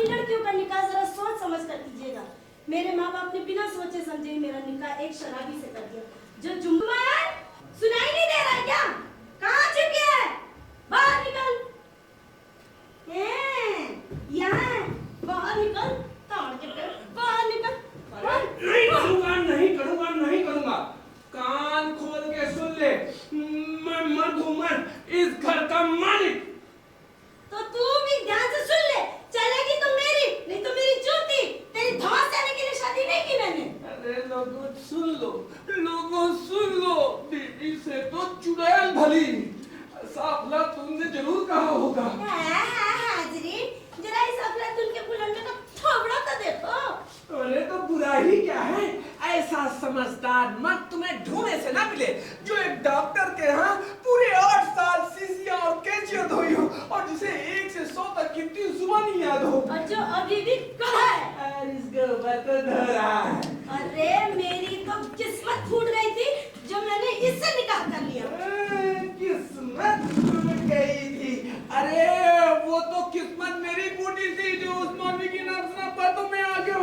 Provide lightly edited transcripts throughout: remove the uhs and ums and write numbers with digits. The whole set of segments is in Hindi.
अपनी लड़कियों का निकाह जरा सोच समझ कर कीजिएगा। मेरे माँ बाप ने बिना सोचे समझे ही मेरा निकाह एक शराबी से कर दिया। जो जुम्मन सुनाई नहीं दे रहा है क्या? कहाँ छुप गया है? बाहर निकल। यहाँ बाहर निकल। बाहर निकल। नहीं करूँगा, नहीं करूँगा, नहीं करूँगा। कान खोल के सुन ले, मैं मर्द हूँ, मर्द, इस घर का मालिक। तो तू भी ध्यान से सुन ले, चलेगी तो मेरी, नहीं तो मेरी जूती। तेरी धौंस जाने के लिए शादी नहीं की मैंने। अरे लोगों सुन लो, लोगों सुन लो, बीबी से तो चुड़ैल भली। साफला तुमने जरूर कहा होगा। हाजरी, जरा इस अफलातून के बुलंदे का थोबड़ा तो देखो। अरे तो बुरा ही क्या है? ऐसा समझदार मर्द तुम्हें ढूंढने से ना मिले जो एक डॉक्टर के यहाँ पूरे 8 साल सीसिया और कैंचिया धोई हो और जिसे 1 से 100 तक गिनती जुबानी याद हो। और जो अभी भी कहा है। अरे इसका बता धरा है। अरे मेरी तो किस्मत फूट गई थी जो मैंने इससे निकाह कर लिया। किस्मत फूट गई थी? अरे वो तो किस्मत मेरी फूटी थी जो उस मौली की नफसना बातों में आ गया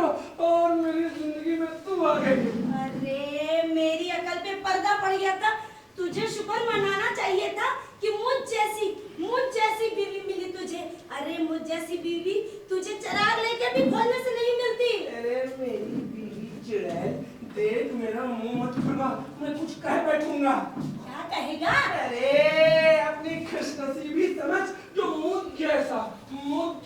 और मेरी जिंदगी में तू आ गई। अरे मेरी अकल पे पर्दा पड़ गया था। तुझे शुक्र मनाना चाहिए था कि मुझ जैसी बीवी मिली तुझे। अरे मुझ जैसी बीवी तुझे चिराग लेके भी खोलने से नहीं मिलती। अरे मेरी बीवी चुड़ैल, देख मेरा मुंह मत खुलवा, मैं कुछ कह बैठूंगा। क्या कहेगा? अरे अपनी खुशनसीबी समझ जो मुझ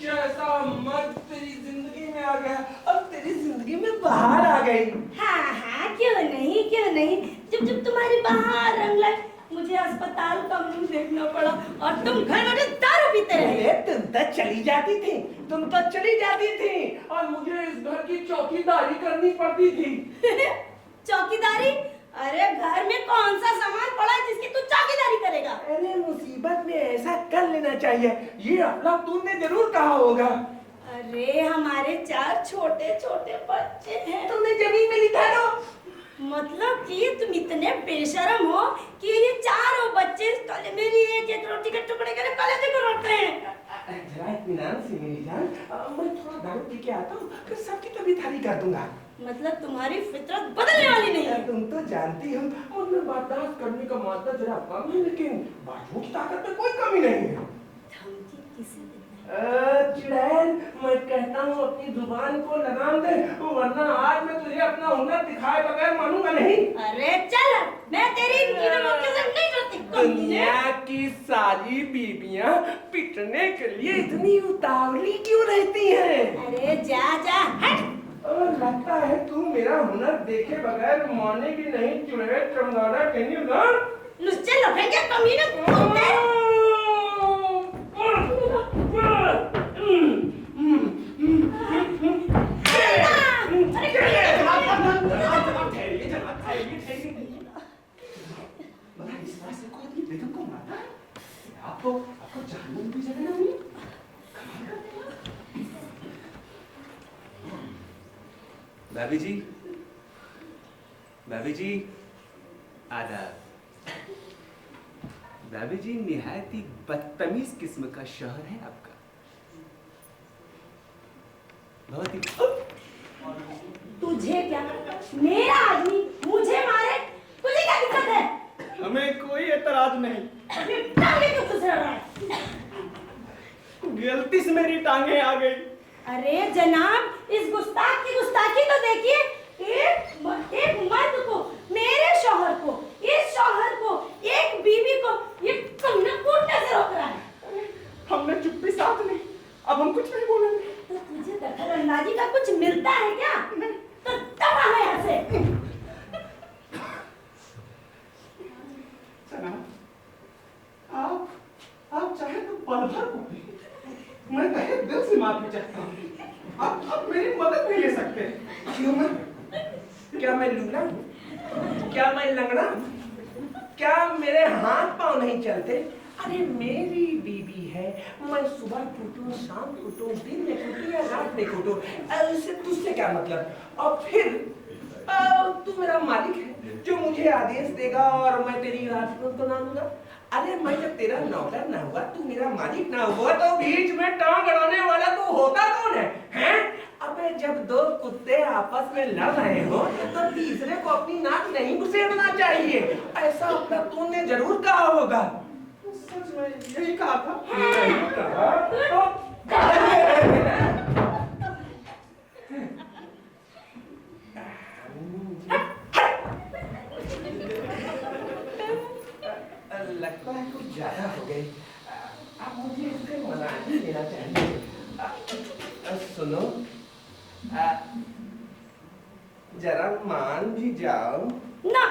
जैसा मर्द तेरी जिंदगी में आ गया और तेरी जिंदगी में बाहर आ गई। हाँ, क्यों नहीं। जब तुम्हारी बाहर रंग लग, मुझे अस्पताल का मुंह देखना पड़ा और तुम घर में दारू पीते रहे। तुम तो चली जाती थी और मुझे इस घर की चौकीदारी करनी पड़ती थी। चौकीदारी? अरे घर में कौन सा सामान पड़ा है जिसकी तू चौकीदारी करेगा? अरे मुसीबत में ऐसा कर लेना चाहिए, ये अपना तुमने जरूर कहा होगा। अरे हमारे 4 छोटे बच्चे हैं। तुमने जमीन में लिखा तो मतलब कि तुम इतने बेशरम हो कि ये 4 बच्चे कल मेरी एक रोटी के टुकड़े के लिए कलेजे को रोते हैं। जरा इत्मीनान से मेरी जान, मैं थोड़ा दारू पी के आता हूँ, फिर सबकी तबीयत कर दूंगा। मतलब तुम्हारी फितरत बदलने वाली नहीं है। तुम तो जानती हो मुझमें बर्दाश्त करने का मात्रा जरा कम है, लेकिन बाजुओं की ताकत में कोई कमी नहीं है। धमकी किसे देता है? चुड़ैल, मैं कहता हूँ अपनी जुबान को लगाम दे, वरना आज मैं तुझे अपना हुनर दिखाए बगैर मानूंगा नहीं। अरे चल, मैं तेरी इन मौके से नहीं डरती। दुनिया की सारी बीबियां पिटने के लिए इतनी उतावली क्यों रहती हैं? अरे जा हट। लगता है तू मेरा हुनर देखे बगैर मानेगी नहीं चुड़ैल चमगादड़ कहीं उधर। लुच्चे लफेंगे कमीने कुत्ते। आपको जानने की जगह नहीं। भाभी जी आदाब। भाभी जी निहायत ही बदतमीज किस्म का शौहर है आपका। बहुत ही। तुझे क्या, मेरा आदमी मुझे मारे, तुझे क्या दिक्कत है? हमें कोई एतराज नहीं। टांगे क्यों खुसर रहा है? गलती से मेरी टांगे आ गई। अरे जनाब, इस गुस्ताख की गुस्ताखी तो देखिए। एक मर्द को, मेरे शौहर को, इस शौहर को, एक बीवी को ये कमीना कूटने से रोक रहा है। हमने चुप्पी साध ली, अब हम कुछ नहीं बोलेंगे। तो तुझे दखल अंदाजी का कुछ मिलता है क्या? तो तब आ यहाँ से। आप चाहे तो पल भर बोले, मैं कहे दिल से माफी चाहता हूँ। आप मेरी मदद नहीं ले सकते। क्यों? क्या मैं लूला हूँ? क्या मैं लंगड़ा? क्या मेरे हाथ पांव नहीं चलते? अरे मेरी बीबी है, मैं सुबह कूटूं, शाम कूटूं, दिन में कूटूं या रात में कूटूं, इससे तुझसे क्या मतलब? और फिर तू मेरा मालिक है जो मुझे आदेश देगा और मैं तेरी बात को तो ना दूंगा। अरे मैं जब तेरा नौकर ना हुआ, तू मेरा मालिक ना हुआ, तो बीच में टांग अड़ाने वाला तो होता कौन है? जब दो कुत्ते आपस में लड़ रहे हो तो तीसरे को अपनी नाक नहीं घुसेड़ना चाहिए, ऐसा अपना तूने जरूर कहा होगा। सच में यही कहा था। यही लगता है कुछ ज्यादा हो गई। अब मुझे इससे मना ही लेना चाहिए। सुनो, जरा मान भी जाओ ना।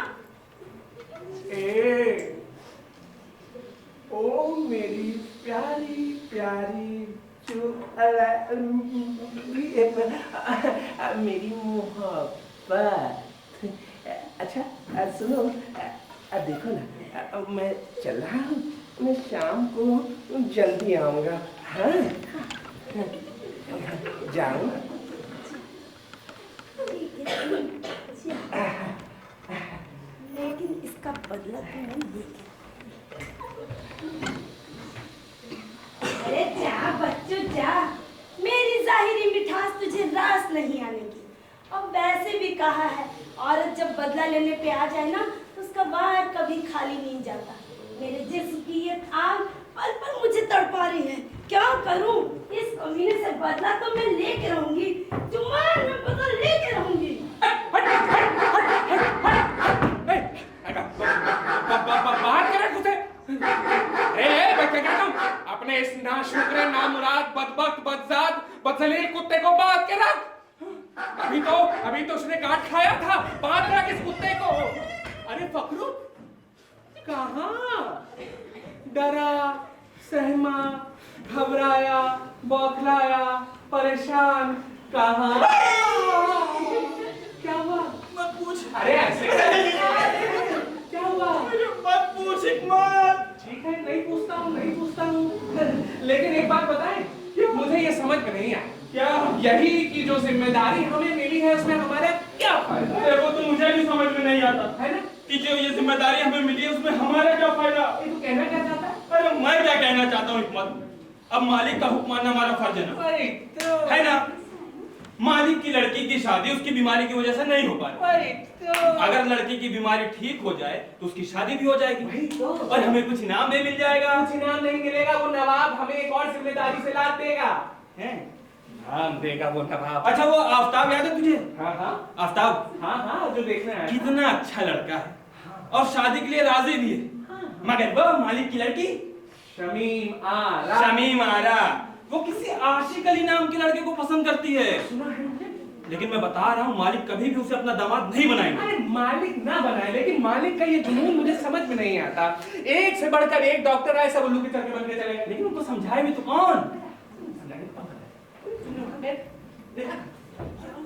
ओ मेरी प्यारी प्यारी मेरी मोहब्बत। अच्छा सुनो, देखो ना, मैं चल रहा हूँ, मैं शाम को जल्दी आऊँगा। हाँ, जाऊँ? लेकिन इसका बदला तो मैं लेके। अरे जा बच्चों जा, मेरी जाहिरी मिठास तुझे रास नहीं आने की। अब वैसे भी कहा है, औरत जब बदला लेने पे आ जाए ना तो उसका वार कभी खाली नहीं जाता। मेरे जिस्म की ये आग पल पल मुझे तड़पा रही है, क्या करूं? इस कमीने से बदला तो मैं लेके रहूंगी, जुम्मान में बदला लेके रहूंगी। बात करे कुछ? मैं क्या कहता हूँ, अपने इस नाशुक्र नामुराद बदबख्त बदजात बदजलील कुत्ते को बांध के रख। अभी तो उसने काट खाया था, बांध रख इस कुत्ते को। अरे फकरू कहाँ? डरा, सहमा, घबराया, बौखलाया, परेशान, कहाँ? क्या हुआ? मत पूछ। अरे ऐसे क्या हुआ? मत पूछ हिकमत। ठीक है, नहीं पूछता हूँ। लेकिन एक बात बताएं, मुझे ये समझ में नहीं आया, क्या यही की जो जिम्मेदारी हमें मिली है उसमें हमारा क्या फायदा? देखो तो मुझे भी समझ में नहीं आता है ना कि जो ये जिम्मेदारी हमें मिली है उसमें हमारा क्या फायदा। ये तू कहना क्या चाहता है? अरे मैं क्या कहना चाहता हूँ हिकमत, अब मालिक का हुक्म मानना हमारा फर्ज है ना, वही तो है ना। मालिक की लड़की की शादी उसकी बीमारी की वजह से नहीं हो पा रही। वही तो अगर लड़की की बीमारी ठीक हो जाए तो उसकी शादी भी हो जाएगी वही तो। और हमें कुछ इनाम भी मिल जाएगा। कुछ इनाम नहीं मिलेगा, वो नवाब हमें एक और जिम्मेदारी से लाद देगा। हैं? नाम देगा वो नवाब। अच्छा वो आफ्ताब याद है तुझे? हाँ हाँ आफ्ताब हाँ, जो देखना है। कितना अच्छा लड़का है और शादी के लिए राजी भी है, मगर वो मालिक की लड़की शमीम आरा। शमीम आरा वो किसी आशिक अली नाम के लड़के को पसंद करती है। सुना है मुझे? लेकिन मैं बता रहा हूँ मालिक कभी भी उसे अपना दामाद नहीं बनाएंगे। अरे मालिक ना बनाए, लेकिन मालिक का ये जुनून मुझे समझ में नहीं आता। एक से बढ़कर एक डॉक्टर आए, सब उल्लू के चरखे बन के चले गए। लेकिन उनको समझाए भी तो कौन?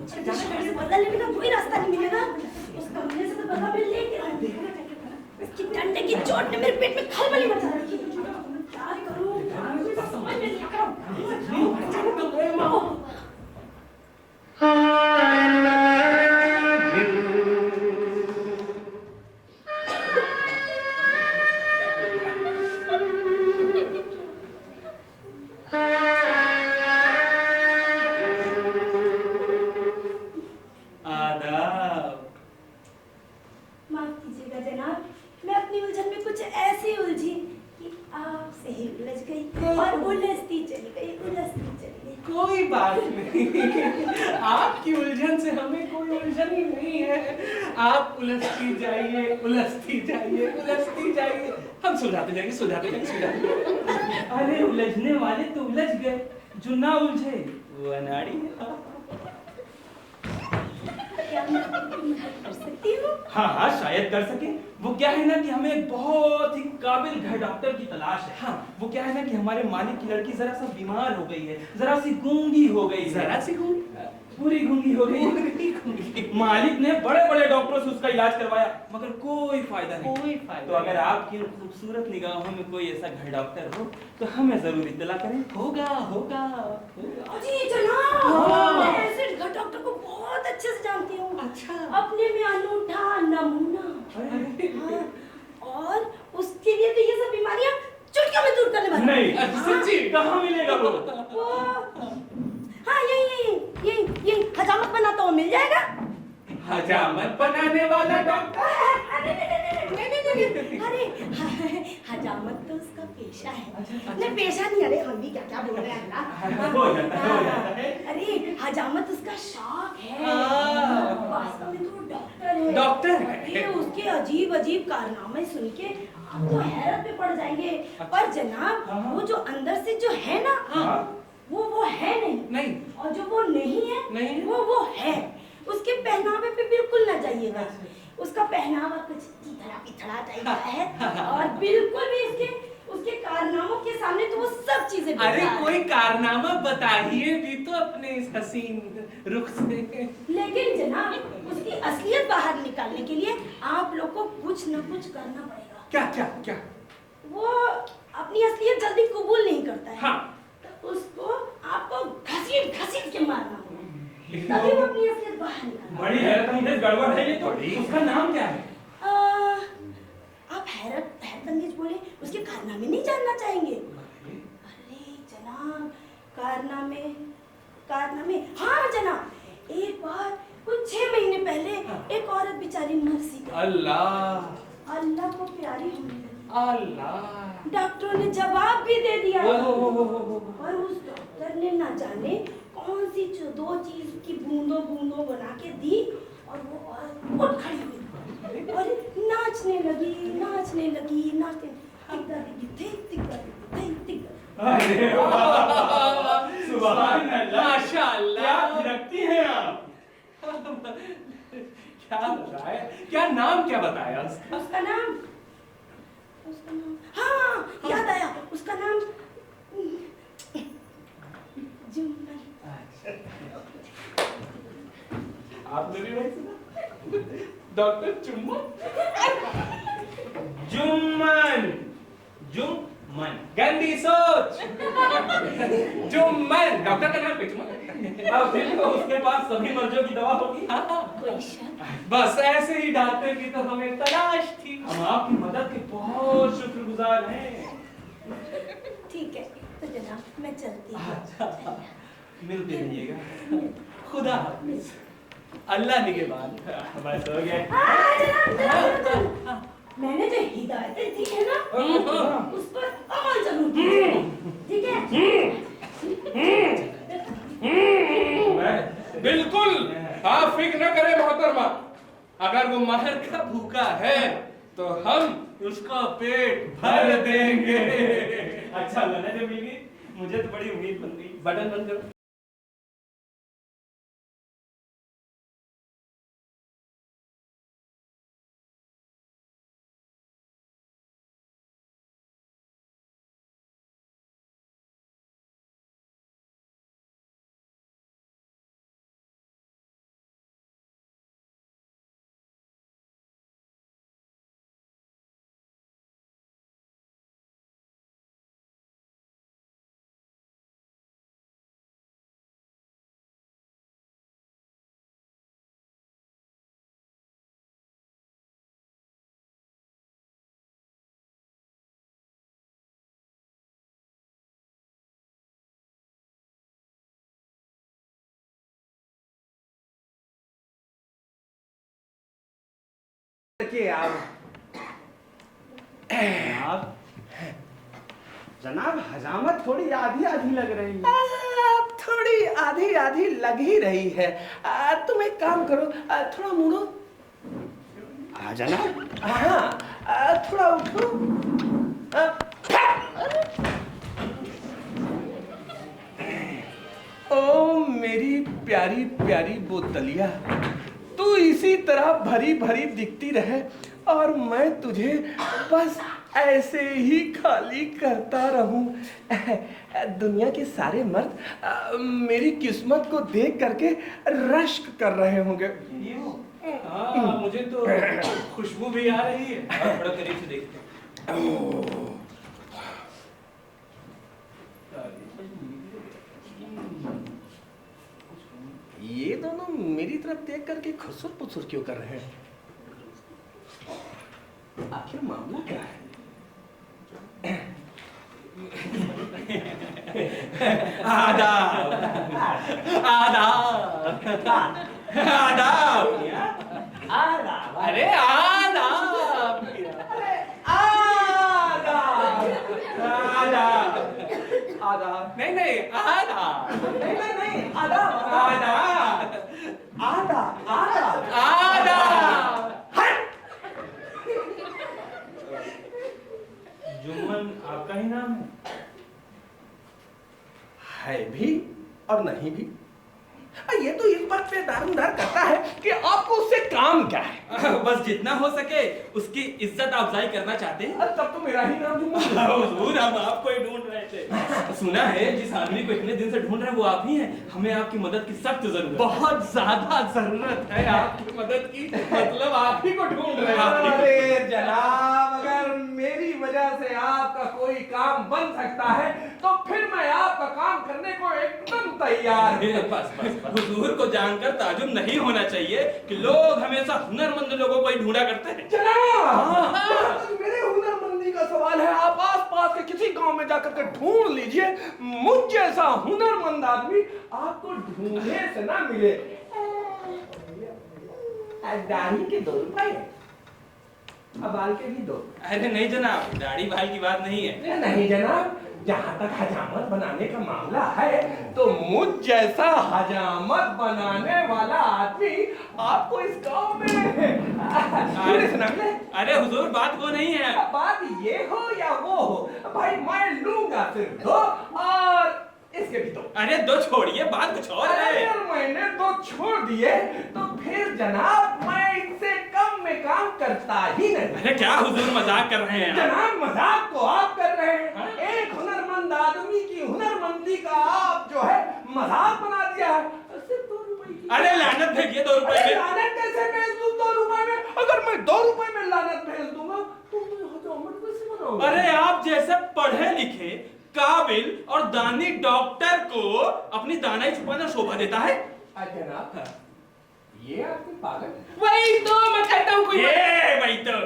से बदला लेने का कोई रास्ता नहीं मिलेगा। उस कमीने से तो बदला मैं लेके रहूंगी। इसकी डंडे की चोट ने मेरे पेट में खलबली मचा रखी है। क्या करूं? समझ में नहीं आ रहा। माफ कीजिएगा जनाब, मैं अपनी उलझन में कुछ ऐसी उलझी कि आपसे ही उलझ गई और उलझती चली गई। कोई बात नहीं। आपकी उलझन से हमें कोई उलझन ही नहीं है। आप उलझती जाइए, उलझती जाइए, उलझती जाइए, हम सुलझाते जाएंगे। अरे उलझने वाले तो उलझ गए, जो ना उलझे वो अनाड़ी है। क्या मैं आपकी मदद कर सकती हूँ? हाँ शायद कर सके। वो क्या है ना कि हमें एक बहुत ही काबिल घर डॉक्टर की तलाश है। हाँ वो क्या है ना कि हमारे मालिक की लड़की जरा सा बीमार हो गई है, जरा सी गूंगी हो गई है। जरा सी गूंगी? पूरी गूंगी हो गई। मालिक ने बड़े बड़े डॉक्टरों से उसका इलाज करवाया मगर कोई फायदा नहीं। कोई फायदा तो अगर आपकी इन खूबसूरत निगाहों में कोई ऐसा घर डॉक्टर हो तो हमें जरूर इत्तला करें। होगा। जी जनाब, हाँ। मैं ऐसे घर डॉक्टर को बहुत अच्छे से जानती हूँ। अच्छा। अपने में अनूठा नमूना। हाँ, और उसके लिए तो ये सब बीमारियां चुटकियों में दूर करने वाला। नहीं सच्ची? कहाँ मिलेगा वो? हाँ यही हजामत बनाने वाला डॉक्टर। अरे नहीं, अरे हजामत तो उसका पेशा है। नहीं पेशा नहीं, अरे हम भी क्या क्या बोल रहे हैं ना। हो जाता है। अरे हजामत उसका शौक है। वास्तव में तो वो डॉक्टर है। डॉक्टर है। अरे उसके अजीब अजीब कारनामे सुन के आप तो हैरत में पड़ जाएंगे। पर जनाब वो जो अंदर से जो है ना, वो है नहीं। और जो वो नहीं है वो है। उसके पहनावे पे बिल्कुल ना जाइएगा। उसका पहनावा कुछ इधरा पिथड़ा टाइप का है और बिल्कुल भी उसके कारनामों के सामने तो वो सब चीजें अरे बेकार कोई है। कारनामा बताइए भी तो अपने इस हसीन रुख से। लेकिन जनाब उसकी असलियत बाहर निकालने के लिए आप लोग को कुछ न कुछ करना पड़ेगा। क्या क्या क्या? वो अपनी असलियत जल्दी कबूल नहीं करता है। हाँ। तो उसको आपको घसीट घसीट के मारना होगा, तभी वो अपनी असलियत बाहर निकालेगा। बड़ी हैरत गड़बड़ है ये तो। उसका नाम क्या है? आप हैरतअंगेज बोले, उसके कारनामे नहीं जानना चाहेंगे? अरे जनाब कारनामे हाँ जनाब, एक बार कुछ 6 महीने पहले एक औरत बेचारी मर सी गई। अल्लाह को प्यारी होने लगी। अल्लाह। डॉक्टरों ने जवाब भी दे दिया ओह। और उस डॉक्टर ने ना जाने कौन सी 2 चीज की बूंदों बना के दी और वो औरत उठ खड़ी हुई और नाचने लगी। अरे वाह, सुभान अल्लाह, माशाअल्लाह। क्या थिरकती हैं आप। क्या बताया? क्या नाम क्या बताया उसका? उसका नाम हाँ याद आया, उसका नाम जुम्मन। आपने भी वही सुना? डॉक्टर चुम्मन। जुम्मन। गंदी सोच। जुम्मन डॉक्टर का नाम पे चुम्मन। अब देखो उसके पास सभी मर्जों की दवा होगी। कोई शक? बस ऐसे ही डॉक्टर की तो हमें तलाश थी। हम आपकी मदद के बहुत शुक्रगुजार हैं। ठीक है तो जनाब मैं चलती हूँ। मिलते रहिएगा। खुदा हाफिज। अल्लाह निगहबान। बस हो गया। जनाब, मैंने जो हिदायतें दी है ना उस पर अमल जरूर कीजिए, ठीक है? बिल्कुल। आप फिक्र न करें मोहतरमा, अगर वो महर का भूखा है तो हम उसका पेट भर देंगे। अच्छा लगा जब मिल गई, मुझे तो बड़ी उम्मीद बन गई। बटन बंद करो। जनाब हजामत थोड़ी आधी आधी लग रही है। थोड़ी आधी आधी लग ही रही है। तुम एक काम करो, थोड़ा मुड़ो। जनाब हाँ, थोड़ा उठो। ओ मेरी प्यारी प्यारी बोतलिया, तू इसी तरह भरी भरी दिखती रहे और मैं तुझे बस ऐसे ही खाली करता रहूं। दुनिया के सारे मर्द मेरी किस्मत को देख करके रश्क कर रहे होंगे। मुझे तो खुशबू भी आ रही है। थोड़ा करीब से देखते हैं। ये दोनों मेरी तरफ देख करके खुसुर पुसुर क्यों कर रहे हैं? आखिर मामला क्या है? आदाब। आदाब। आदाब। आदाब। अरे आदाब। अरे आदाब। आदाब। आदाब। नहीं नहीं आदाब। नहीं आदाब। आदाब। आदाब। आदाब। आदाब। जुम्मन आपका ही नाम है भी और नहीं भी। ये तो इस बात पे दारोमदार करता है कि आपको उससे काम क्या है। बस जितना हो सके उसकी इज्जत अफजाई करना चाहते हैं। तब तो मेरा ही नाम हुजूर हम आपको ही ढूंढ रहे थे। सुना है जिस आदमी को इतने दिन से ढूंढ रहे हैं वो आप ही हैं। हमें आपकी मदद की सख्त जरूरत है। बहुत ज्यादा जरूरत है आपकी मदद की, मतलब आप ही को ढूंढ रहे हैं। अरे जनाब, अगर मेरी वजह से आपका कोई काम बन सकता है तो फिर मैं आपका काम करने को एकदम तैयार हूं। बस बस हुजूर को जानकर ताजुब नहीं होना चाहिए कि लोग हमेशा हुनरमंद लोगों को ही ढूंढा करते हैं। जनाब, मेरे हुनरमंदी का सवाल है, आप आस-पास के किसी गांव में जाकर के ढूंढ लीजिए, मुझ जैसा हुनरमंद आदमी आपको ढूंढने से ना मिले। दाढ़ी के 2 रुपए, अब बाल के भी 2। अरे नहीं जनाब, दाढ़ी बाल की बात नहीं है। नहीं जनाब, जहाँ तक हजामत बनाने का मामला है तो मुझ जैसा हजामत बनाने वाला आदमी आपको इस गांव में ढूंढने से ना मिले। अरे हुजूर बात वो नहीं है। बात ये हो या वो हो, भाई मैं लूंगा सिर्फ 2 और इसके भी 2। अरे 2 छोड़िए, बात कुछ और है। अगर मैंने 2 छोड़ दिए तो फिर जनाब मैं इनसे कम में काम करता ही नहीं। अरे क्या हुजूर मजाक कर रहे हैं? जनाब मजाक तो आप कर रहे हैं। एक हुनरमंद आदमी की हुनरमंदी का आप जो है मजाक बना दिया है। सिर्फ 2 रुपए की। अरे लानत भेजिए 2 रुपए में। लानत कैसे भेज दूं 2 रुपए में? अगर मैं 2 रुपए में लानत भेज दूंगा तो मैं हजामत कैसे बनाऊंगा? अरे आप जैसे पढ़े लिखे काबिल और दानी डॉक्टर को अपनी दानाई छुपाना शोभा देता है। जनाब ये आपके पागल। वही तो मैं कहता हूँ कोई वही तो।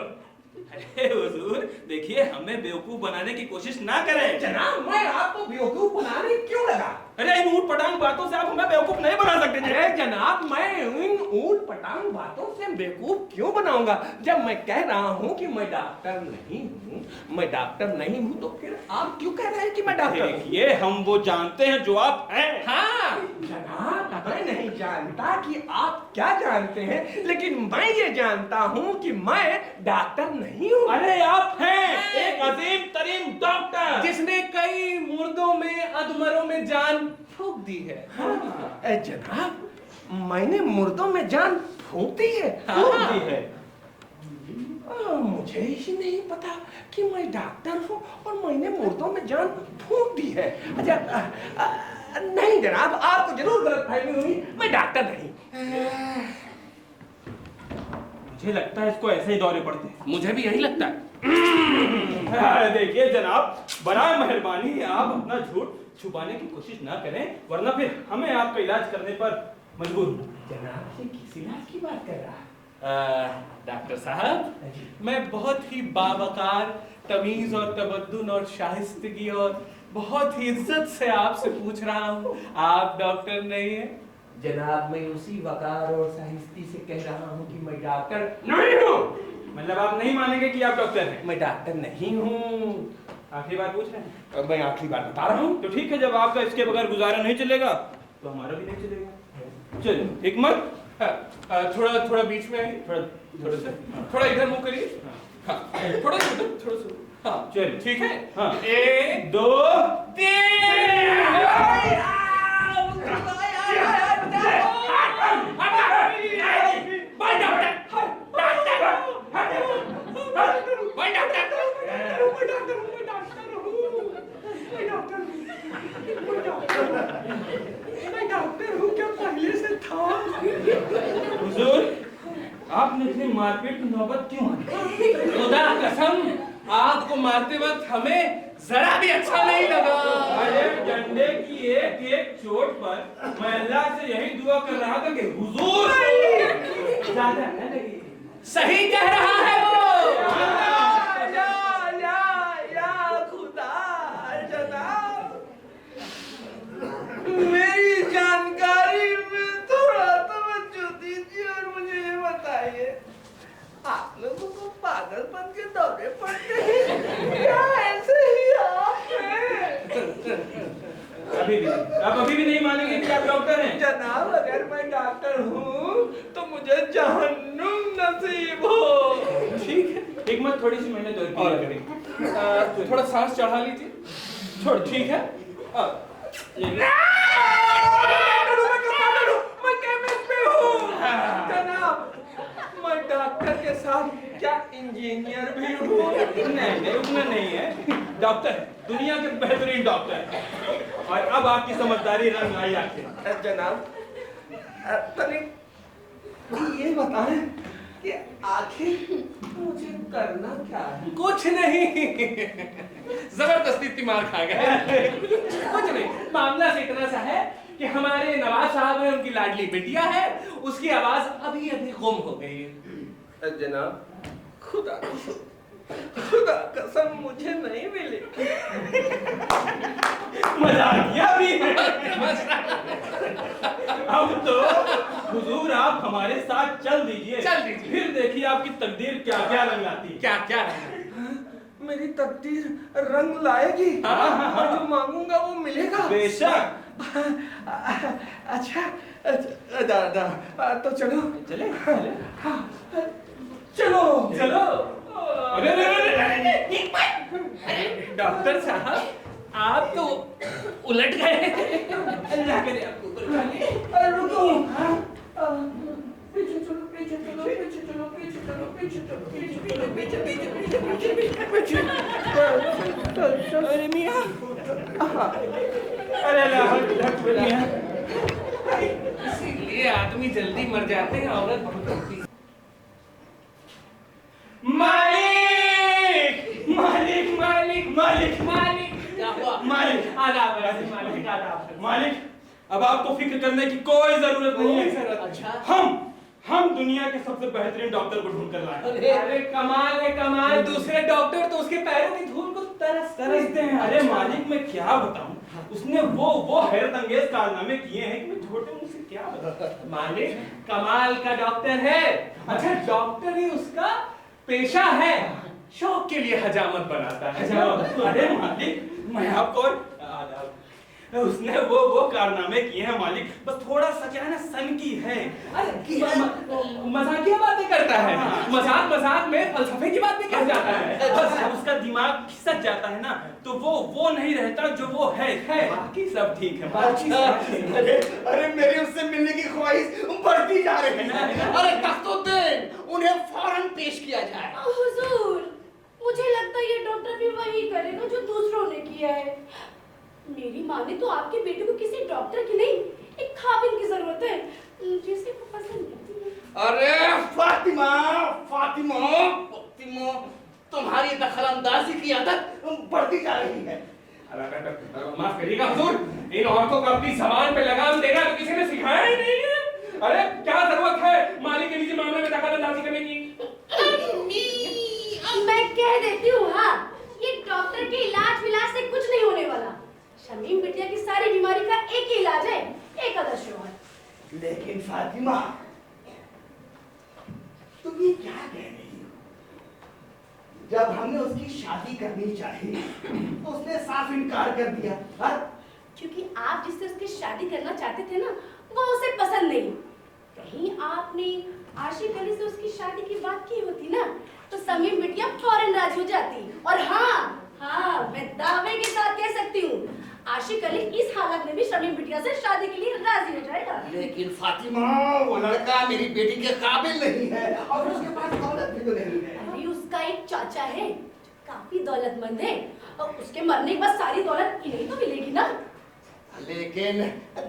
अरे हुजूर देखिए, हमें बेवकूफ बनाने की कोशिश ना करें। जनाब मैं आपको बेवकूफ बनाने क्यों लगा? अरे इन ऊट पटांग बातों से आप हमें बेवकूफ नहीं बना सकते। अरे जनाब मैं इन ऊट पटांग बातों से बेवकूफ क्यों बनाऊंगा? जब मैं कह रहा हूं कि मैं डॉक्टर नहीं हूं, मैं डॉक्टर नहीं हूं, तो फिर आप क्यों कह रहे हैं कि मैं डॉक्टर हूं? देखिए हम वो जानते हैं जो आप हैं। हाँ जनाब, मैं नहीं जानता कि आप क्या जानते हैं, लेकिन मैं ये जानता हूं कि मैं डॉक्टर नहीं हूं। अरे आप हैं एक अजीम तरीन डॉक्टर जिसने कई मुर्दों में अधमरों में जान फूंक दी है। जनाब मैंने मुर्दों में जान फूंक दी है। फूंक दी है। मुझे ही नहीं पता कि मैं डॉक्टर हूँ और मैंने मुर्दों में जान फूंक दी है। अच्छा नहीं जनाब, आपको जरूर गलतफहमी हुई, मैं डॉक्टर नहीं। मुझे लगता है इसको ऐसे ही दौरे पड़ते हैं। मुझे भी यही लगता है। देखिए जनाब, बड़ा मेहरबानी आप अपना झूठ छुपाने की कोशिश ना करें, वरना फिर हमें आपका इलाज करने पर मजबूर हूं। जनाब से किस इलाज की बात कर रहा है? डॉक्टर साहब, मैं बहुत ही बावकार, तमीज और तबद्दुन और शाइस्तगी और बहुत ही इज्जत से आपसे पूछ रहा हूँ, आप डॉक्टर नहीं हैं? जनाब मैं उसी वकार और साहिस्ती से कह रहा हूँ कि मैं डॉक्टर नहीं हूँ। मतलब आप नहीं मानेंगे कि आप डॉक्टर हैं? मैं डॉक्टर नहीं हूँ। आखिरी बार पूछ रहे हैं? मैं आखिरी बार बता रहा हूँ। तो ठीक है, जब आपका इसके बगैर गुजारा नहीं चलेगा तो हमारा भी नहीं चलेगा। चलो हिकमत, थोड़ा थोड़ा बीच में आइए, थोड़ा सा, थोड़ा इधर मुंह करिए। हाँ, थोड़ा सा उधर, थोड़ा सा। हाँ चलिए ठीक है। हाँ। 1 2 हुजूर आपने इतनी मारपीट की नौबत क्यों आई? खुदा कसम, आपको मारते वक्त हमें जरा भी अच्छा नहीं लगा। अरे डंडे की एक एक चोट पर मैं अल्लाह से यही दुआ कर रहा था कि हुजूर ज्यादा न लगे। सही कह रहा है वो। या खुदा जनाब, मेरी जानकारी में थोड़ा तवज्जो मैं डॉक्टर हूँ तो मुझे जहन्नुम नसीब हो। ठीक है, हिकमत थोड़ी सी मेहनत और करेंगे। थोड़ा सांस चढ़ा लीजिए। छोड़, ठीक है। मैं केमिस्ट पे हूँ जनाब। मैं डॉक्टर के साथ क्या इंजीनियर भी हूँ? नहीं, उतना नहीं है। डॉक्टर, दुनिया के बेहतरीन डॉक्टर। और अब आपकी समझदारी रंग लाई आके। जनाब, तनिक ये बताएं कि आखिर मुझे करना क्या है? कुछ नहीं, जबरदस्ती दिमाग खा गए। कुछ नहीं, मामला से इतना सा है कि हमारे नवाज साहब है, उनकी लाडली बिटिया है, उसकी आवाज अभी अभी गुम हो गई है। जनाब, खुदा कसम मुझे नहीं मिली। मजाक किया भी। अब तो हुजूर आप हमारे साथ चल दीजिए। चल दीजिए। फिर देखिए आपकी तकदीर क्या क्या रंग लाती है। क्या क्या मेरी तकदीर रंग लाएगी। और जो मांगूंगा वो मिलेगा। बेशक। अच्छा, दादा तो चलो। चले चलो चलो। अरे डॉक्टर साहब, आप तो उलट गए। अल्लाह करे आपको बरकत। रुको। पीछे चलो, पीछे चलो, पीछे चलो, पीछे चलो, पीछे चलो, पीछे, पीछे। अरे मियां, अरे अल्लाह मियां। इसीलिए आदमी जल्दी मर जाते हैं, औरत बहुत जल्दी। मालिक मालिक मालिक मालिक मालिक क्या हुआ? मालिक आदाब मालिक, आदाब। मालिक, अब आपको फिक्र करने की कोई जरूरत नहीं है। अच्छा। हम दुनिया के सबसे बेहतरीन डॉक्टर को ढूंढ कर लाए। अरे कमाल है कमाल, दूसरे डॉक्टर तो उसके पैरों की धूल को तरसते हैं। अरे मालिक, मैं क्या बताऊं, उसने वो हैरत अंगेज कारनामे किए हैं कि मैं छोटे मुंह से क्या बताऊं। मालिक कमाल का डॉक्टर है। अच्छा, डॉक्टर ही उसका पेशा है, शौक के लिए हजामत बनाता है। अरे मालिक, मैं आपको उसने वो कारनामे किए हैं मालिक, बस थोड़ा सा क्या है ना, सन की है। मजाकिया बातें करता है, मजाक में फलसफे की बात भी कर जाता है। बस जब उसका दिमाग खिसक जाता है ना, तो वो नहीं रहता जो वो है। बाकी सब ठीक है। बाकी सब ठीक है। अरे मेरी उससे मिलने की ख्वाहिश बढ़ती जा रही है। अरे तख्तुद्दीन, उन्हें फौरन पेश किया जाए। हुजूर, मुझे लगता है ये डॉक्टर भी वही करेगा जो दूसरों ने किया है। मेरी माँ ने तो आपके बेटे को किसी डॉक्टर की नहीं, एक खाविन की जरूरत है, जिसे वो पसंद करती है। अरे फातिमा, फातिमा, फातिमा, तुम्हारी दखलंदाजी की आदत बढ़ती जा रही है। माफ करिएगा हुजूर, इन औरतों को अपनी जबान पे लगाम देना तो किसी ने सिखाया ही नहीं है। अरे क्या जरूरत है मालिक के निजी मामले में दखलंदाजी करने की? मैं कह देती हूँ, हाँ, ये डॉक्टर के इलाज विलाज से कुछ नहीं होने वाला। शमीम बिटिया की सारी बीमारी का एक ही इलाज है, एक आदर्श शौहर। लेकिन फातिमा, तुम ये क्या कह रही हो? जब हमने उसकी शादी करनी चाहिए तो उसने साफ इनकार कर दिया। क्योंकि आप जिससे उसकी शादी करना चाहते थे ना, वो उसे पसंद नहीं। कहीं आपने आशिक अली से उसकी शादी की बात की होती ना, तो शमीम बिटिया फौरन राजी हो जाती। और हाँ, मैं दावे के साथ कह सकती हूँ, आशिक अली इस हालत में भी शमीम बिटिया से शादी के लिए राजी हो जाएगा। लेकिन फातिमा, वो लड़का मेरी बेटी के काबिल नहीं है और उसके पास दौलत भी तो नहीं है। अभी उसका एक चाचा है, काफी दौलतमंद है, और उसके मरने के बाद सारी दौलत इन्हें तो मिलेगी ना। लेकिन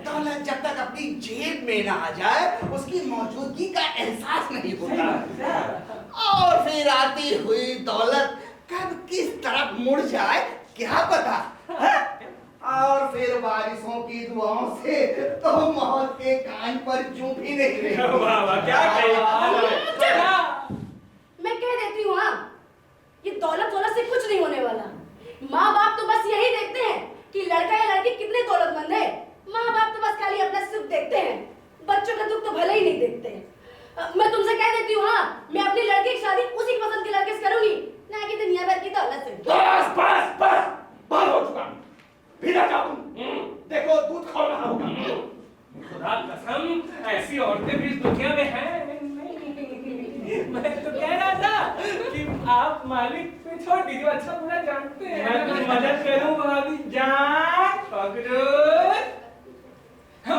दौलत जब तक अपनी जेब में ना आ जाए, उसकी मौजूदगी का एहसास नहीं होता। और फिर आती हुई दौलत कब किस तरफ मुड़ जाए क्या पता है? और फिर बारिशों की दुआओं से तो मौत के कान पर जूं भी नहीं रही। वाह वाह, क्या मैं कह देती हूँ, हाँ, ये दौलत से कुछ नहीं होने वाला। माँ बाप तो बस यही देखते हैं कि लड़का या लड़की कितने दौलतमंद है। माँ बाप तो बस खाली अपना सुख देखते हैं, बच्चों का दुख तो भले ही नहीं देखते हैं। मैं तुमसे कह देती हूँ, हाँ, मैं अपनी लड़की की शादी उसी पसंद के लड़के से करूंगी, ना कि दुनिया भर की दौलत से। बस बहुत हो चुका। बिना जाऊं, देखो दूध खौल रहा होगा। खुदा कसम ऐसी औरतें भी इस दुनिया में हैं मैं तो कह रहा था कि आप मालिक पे छोड़ दीजिए अच्छा पूरा जानते हैं मैं तो मदद करूं भाभी जान पकड़ो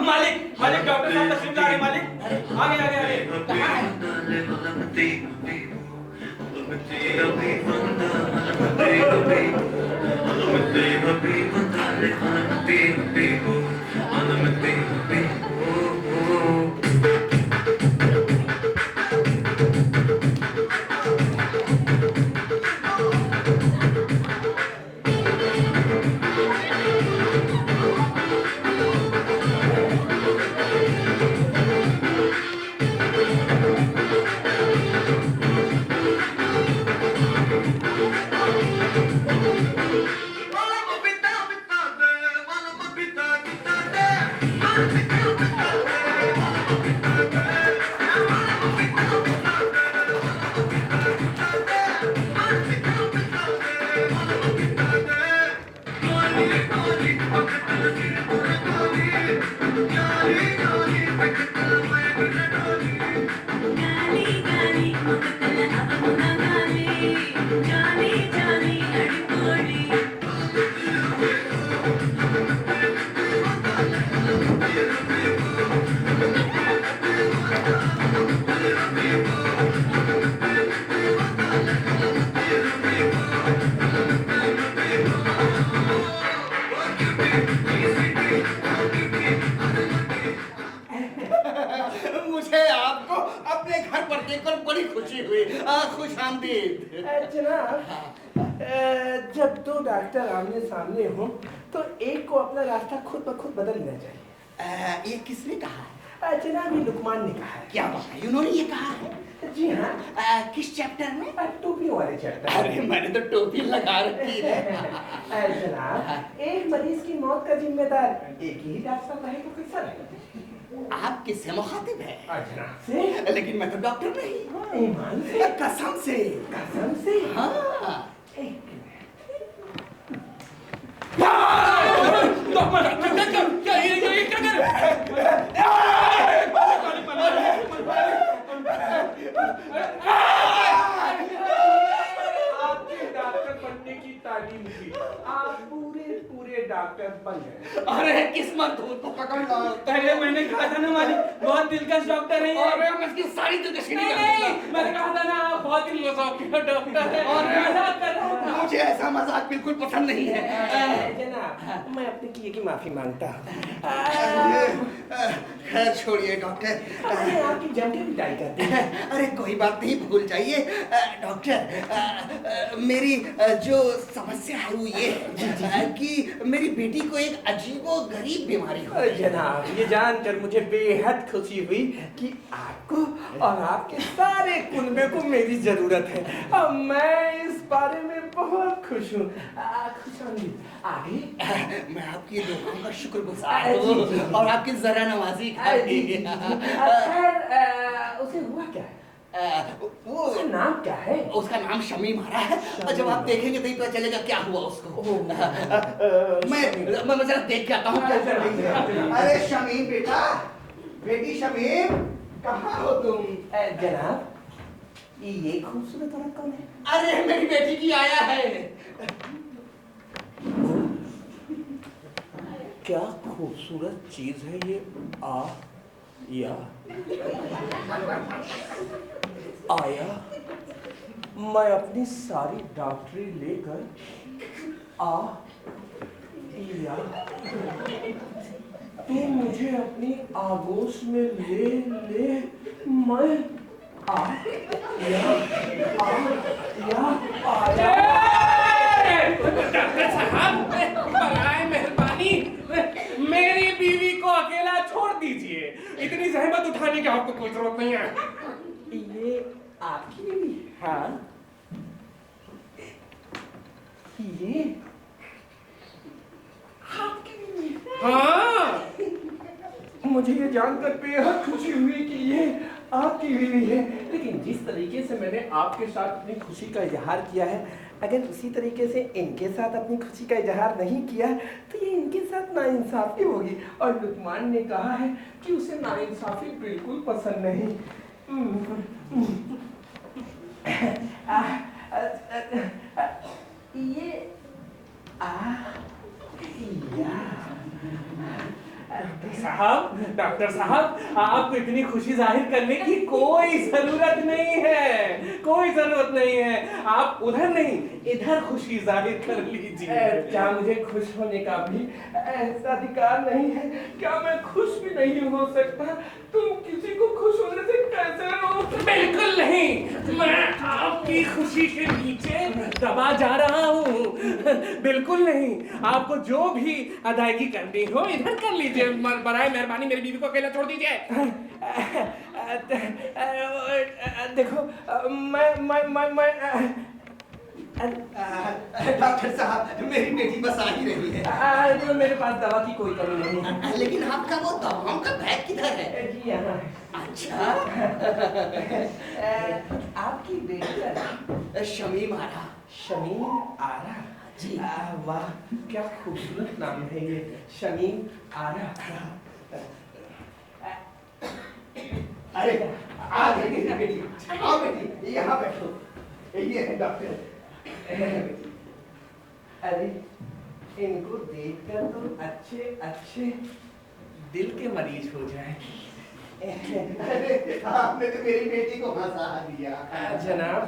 मालिक मालिक डॉक्टर साहब तशरीफ ला रहे मालिक आगे आगे आगे कहां मुझे आपको अपने घर पर देखकर बड़ी खुशी हुई। खुश आमदीद। जनाब जब दो डॉक्टर आमने सामने हो तो एक को अपना रास्ता खुद ब खुद बदल लेना चाहिए। ये किसने कहा है? जनाब ये लुकमान ने कहा है। क्या बात है, उन्होंने ये कहा है? जी हाँ। किस चैप्टर में? टोपियों वाले चैप्टर। अरे मैंने तो टोपी लगा रखी है। जनाब एक मरीज की मौत का जिम्मेदार एक ही डॉक्टर रहे तो कैसा रहेगा? आप किससे मुखातिब है? जनाब से। लेकिन मैं तो डॉक्टर नहीं। ईमान से। कसम से। कसम से। हाँ। आपके डॉक्टर बनने की तालीम की आप पूरे डॉक्टर बन गए। अरे किस्मत हो तो पकड़ लो। पहले मैंने कहा था ना मालिक बहुत दिलकश डॉक्टर है ये अरे मैं इसकी सारी दिलकशी नहीं नहीं मैंने कहा था ना आप बहुत ही मजाकिया डॉक्टर है और मजाक कर रहा था मुझे ऐसा मजाक बिल्कुल पसंद नहीं है। जनाब मैं अपने किए की माफी मांगता हूँ। खैर छोड़िए डॉक्टर। आपकी जम के पिटाई करते हैं। अरे कोई बात नहीं, भूल जाइए। डॉक्टर मेरी जो समस्या है वो ये है कि मेरी बेटी को एक अजीबो गरीब बीमारी हो गई। जनाब ये जानकर मुझे बेहद खुशी हुई कि आपको और आपके सारे कुनबे को मेरी जरूरत है। अब मैं इस बारे में बहुत खुश हूँ। आगे मैं आपकी दुआओं का शुक्रगुजार हूँ और आपकी जरा नवाजी उसे हुआ क्या है? वो उसका नाम क्या है? उसका नाम शमीम आ रहा है और जब आप देखेंगे तो ही पता चलेगा क्या हुआ उसको। मैं जरा देख के आता हूँ क्या कर रही है। अरे शमीम बेटा, बेटी शमीम कहाँ हो तुम? जनाब ये खूबसूरत औरत कौन है? अरे मेरी बेटी की आया है। क्या खूबसूरत चीज है ये। आया मैं अपनी सारी डॉक्टरी लेकर तू मुझे अपनी आगोश में ले मैं डॉक्टर साहब बराए मेहरबानी मेरी बीवी को अकेला छोड़ दीजिए। इतनी जहमत उठाने की आपको कोई जरूरत नहीं है। ये आपकी बीवी? हाँ ये आपकी बीवी? हाँ मुझे ये जानकर बेहद खुशी हुई कि ये आपकी बीवी है, लेकिन जिस तरीके से मैंने आपके साथ अपनी खुशी का इजहार किया है अगर उसी तरीके से इनके साथ अपनी खुशी का इजहार नहीं किया तो ये इनके साथ नाइंसाफी होगी। और लुकमान ने कहा है कि उसे नाइंसाफी बिल्कुल पसंद नहीं। ये डॉक्टर साहब आपको इतनी खुशी जाहिर करने की कोई जरूरत नहीं है, कोई जरूरत नहीं है। आप उधर नहीं इधर खुशी जाहिर कर लीजिए। क्या मुझे खुश होने का भी ऐसा अधिकार नहीं है? क्या मैं खुश भी नहीं हो सकता? तुम किसी को खुश होने से कैसे रोक? बिल्कुल नहीं, मैं आपकी खुशी के नीचे दबा जा रहा हूँ। बिल्कुल नहीं, आपको जो भी अदायगी करनी हो इधर कर लीजिए। बराए मेहरबानी मेरी बीवी को अकेला छोड़ दीजिए। देखो मैं डॉक्टर साहब मेरी बेटी बस आ ही रही है। तो मेरे पास दवा की कोई कमी नहीं है। लेकिन आपका वो दवाओं का बैग किधर है? जी यहाँ। अच्छा आपकी बेटी का नाम शमीम आरा। शमीम आरा जी। वाह क्या खूबसूरत नाम है ये, शमीम आरा। अरे आ गई मेरी बेटी। आओ बेटी यहाँ बैठो। ये है डॉक्टर। अरे इनको देखकर तो अच्छे अच्छे दिल के मरीज हो जाए। अरे आपने तो मेरी बेटी को हंसा दिया। जनाब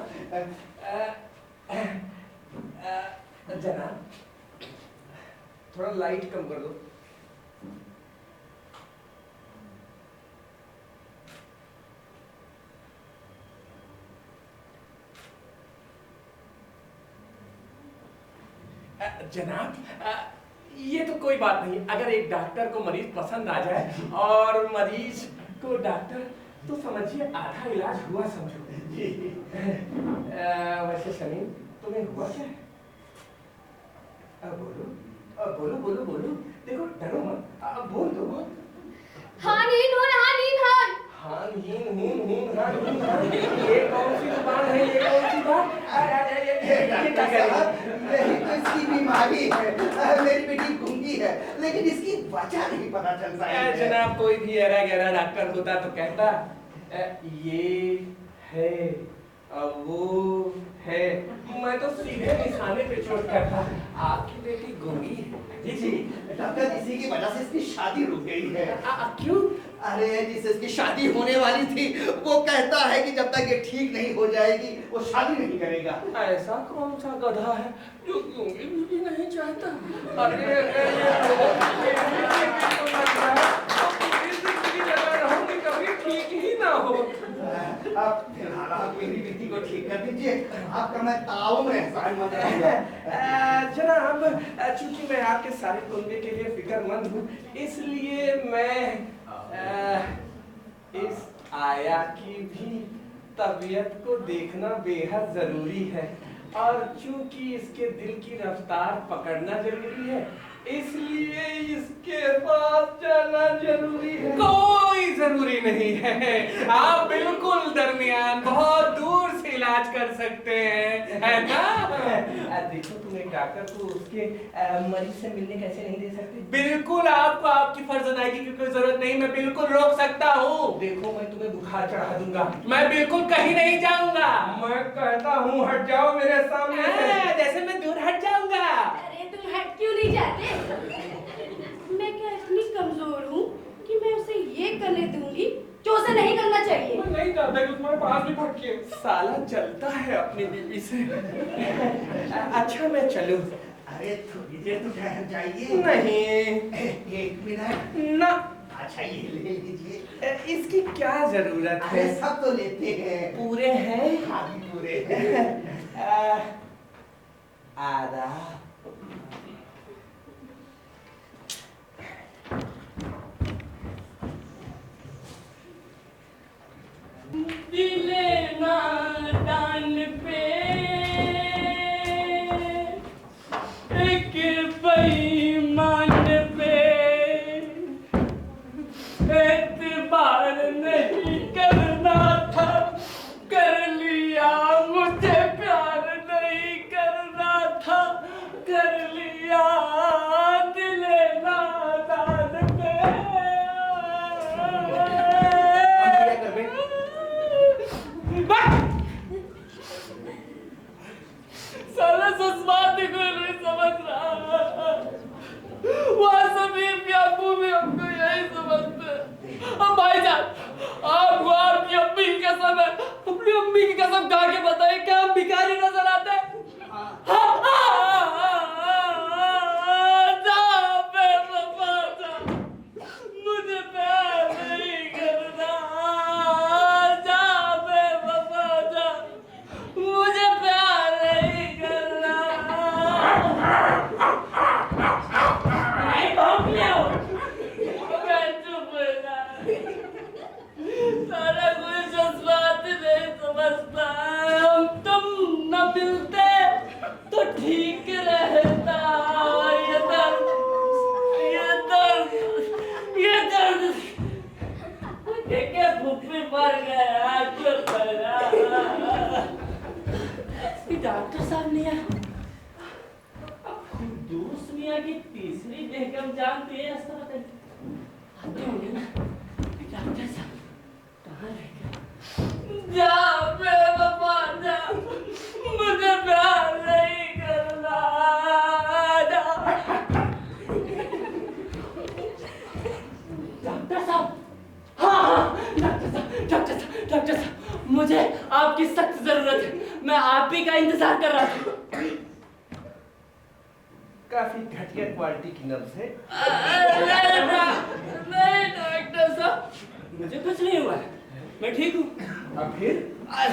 जनाब थोड़ा लाइट कम कर दो। जनाब ये तो कोई बात नहीं। अगर एक डॉक्टर को मरीज पसंद आ जाए और मरीज को डॉक्टर, तो समझिए आधा इलाज हुआ समझो। वैसे शमीम तुम्हें हुआ क्या है? बोलो बोलो बोलो बोलो। देखो डरो मत, बोल दो। हानीन हून हानीन हान। हानीन हून हानीन। ये कौन सी जुबान है? ये कौन सी बात? ये क्या कह रही है? यही तो इसकी बीमारी है। मेरी बेटी गूंगी है लेकिन इसकी वजह नहीं पता चल पाई। जनाब कोई भी ऐरा गहरा डॉक्टर होता तो कहता ये है वो है। मैं तो सीधे निशाने पे चोट करता। आपकी बेटी गूंगी है? जी जी डॉक्टर, इसी की वजह से इसकी शादी रुक गई है। क्यों? अरे जिससे इसकी शादी होने वाली थी वो कहता है कि जब तक ये ठीक नहीं हो जाएगी वो शादी नहीं करेगा। ऐसा कौन सा गधा है जो गूंगी भी नहीं चाहता? अरे रहूंगी कभी ठीक ही ना हो। आप फिलहाल आप मेरी बेटी को ठीक कर दीजिए। आपका मैं ताऊं एहसान मत रखूंगा। जनाब चूंकि मैं आपके सारे कुंबे के लिए फिक्रमंद हूँ इसलिए मैं इस आया की भी तबीयत को देखना बेहद जरूरी है। और चूंकि इसके दिल की रफ्तार पकड़ना जरूरी है इसलिए इसके पास जाना जरूरी है। कोई जरूरी नहीं है, आप बिल्कुल दरमियान बहुत दूर से इलाज कर सकते हैं, है ना? देखो तुम एक डॉक्टर को उसके मरीज से मिलने कैसे नहीं दे सकते? बिल्कुल आपको आपकी फर्ज अदायगी की कोई जरूरत नहीं, मैं बिल्कुल रोक सकता हूँ। देखो मैं तुम्हें बुखार चढ़ा दूंगा। मैं बिल्कुल कहीं नहीं जाऊंगा। मैं कहता हूँ हट जाओ मेरे सामने से। जैसे मैं दूर हट जाऊंगा। अरे तुम हट क्यों नहीं जाते? मैं क्या इतनी कमजोर हूँ कि मैं उसे ये करने दूंगी जो उसे नहीं करना चाहिए? मैं नहीं चाहता कि तुम्हारे पास भी भटके। साला चलता है अपनी बीवी से। अच्छा मैं चलूं? अरे थोड़ी देर तो ठहर जाइए। नहीं। एक मिनट ना। अच्छा ये ले लीजिए। इसकी क्या जरूरत है? अरे सब तो लेते हैं। पूरे हैं? हाँ भी पूरे हैं। आधा दिले नादान पे एक बेईमान पे एतबार नहीं करना था, कर लिया। मुझे प्यार नहीं करना गा के बताइए क्या हम भिखारी नजर आते हैं? मुझे प्यार नहीं करना, जा बेवफा जा, मुझे प्यार नहीं करना। नहीं भौंकने हो, मैं चुप रहना। सारा कोई जज्बात नहीं समझता, हम तुम न मिलते तो ठीक रहता। ये दर्द, ये दर्द, ये दर्द देखे भूखी मर गया। चुप रहा। डॉक्टर साहब ने खुदूस मियां की तीसरी बेगम जानती है ऐसा आते होंगे ना डॉक्टर साहब? कहाँ रह गए? जा बेवफा जा, मुझे प्यार नहीं करना। डॉक्टर साहब, हाँ डॉक्टर साहब, मुझे आपकी सख्त जरूरत है। मैं आप ही का इंतजार कर रहा था। काफी घटिया क्वालिटी की नब्ज है। नहीं डॉक्टर साहब, मुझे कुछ नहीं हुआ है, मैं ठीक हूँ। अब फिर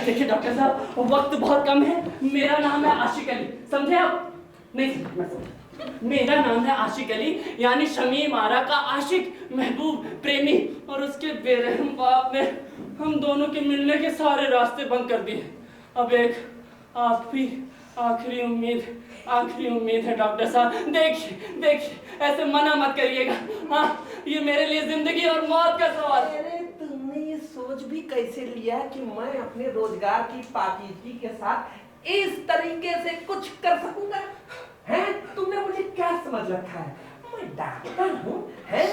देखिए डॉक्टर साहब, वक्त बहुत कम है। मेरा नाम है आशिक अली, समझे आप? नहीं समझे, मैं समझा। मेरा नाम है आशिक अली, यानी शमीम आरा का आशिक, महबूब, प्रेमी। और उसके बेरहम बाप ने हम दोनों के मिलने के सारे रास्ते बंद कर दिए। अब एक आप ही आखिरी उम्मीद है डॉक्टर साहब। देखिए ऐसे मना मत करिएगा। हाँ, ये मेरे लिए जिंदगी और मौत का सवाल है। अरे तुमने ये सोच भी कैसे लिया कि मैं अपने रोजगार की पाकीज़गी के साथ इस तरीके से कुछ कर सकूंगा? हैं? तुमने मुझे क्या समझ रखा है? मैं डॉक्टर हूँ, हैं?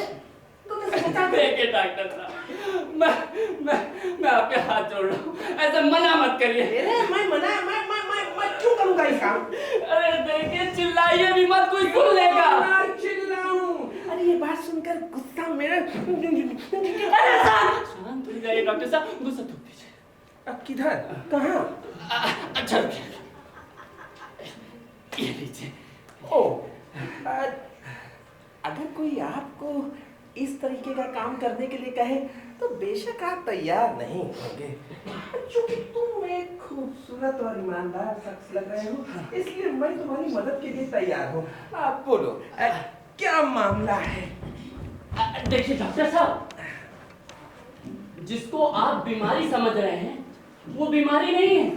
तुमने सोचा? देखिए डॉक्टर साहब, मैं आपके हाथ जोड़ रहा हूँ, ऐसे मना मत करिए। अरे मैं क्यों करूंगा ये काम? अरे देखिए, चिल्लाइए भी मत, कोई सुन लेगा। मैं चिल्लाऊं? अरे ये बात सुनकर गुस्सा मेरे अरे शांत हो जाइए डॉक्टर साहब, गुस्सा थूक दीजिए। अब किधर? कहाँ? अच्छा रुकिए, ये लीजिए। अगर कोई आपको इस तरीके का काम करने के लिए कहे तो बेशक आप तैयार नहीं होंगे, क्योंकि तुम एक खूबसूरत और ईमानदार शख्स लग रहे हो, इसलिए मैं तुम्हारी मदद के लिए तैयार हूँ। आप बोलो, क्या मामला है? देखिए डॉक्टर साहब, जिसको आप बीमारी समझ रहे हैं वो बीमारी नहीं है,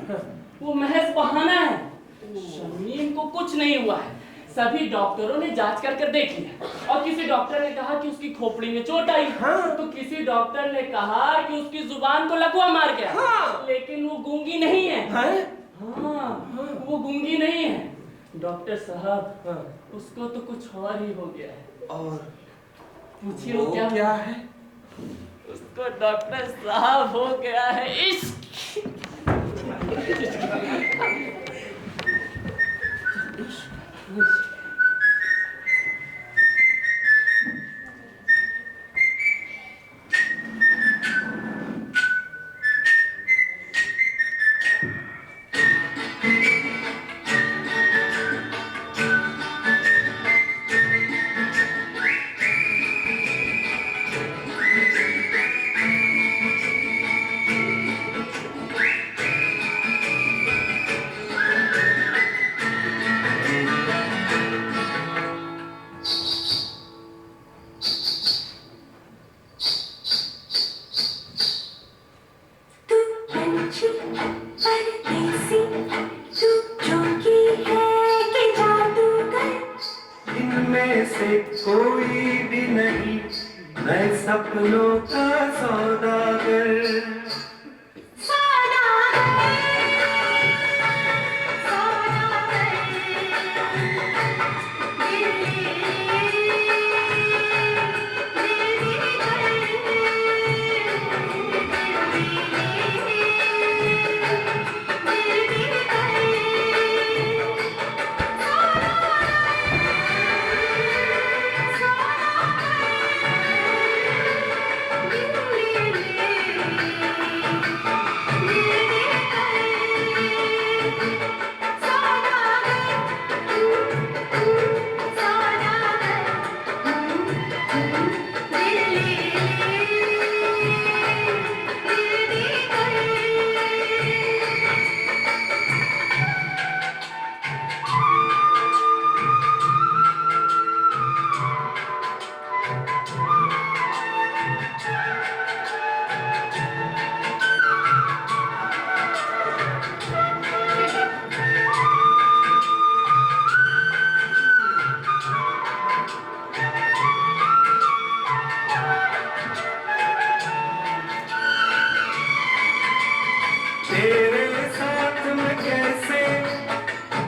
वो महज बहाना है। शमीम को कुछ नहीं हुआ है, सभी डॉक्टरों ने जांच कर कर देख लिया। और किसी डॉक्टर ने कहा कि उसकी खोपड़ी में चोट आई, हाँ। तो किसी डॉक्टर ने कहा कि उसकी जुबान को लकवा मार गया, हाँ। लेकिन वो गूंगी नहीं है। हाँ? हाँ, वो गूंगी नहीं है डॉक्टर साहब। हाँ। उसको तो कुछ और ही हो गया है। और पूछिए वो क्या है? उसको डॉक्टर साहब हो गया है इश्क। से कोई भी नहीं, मैं सपनों का सौदागर।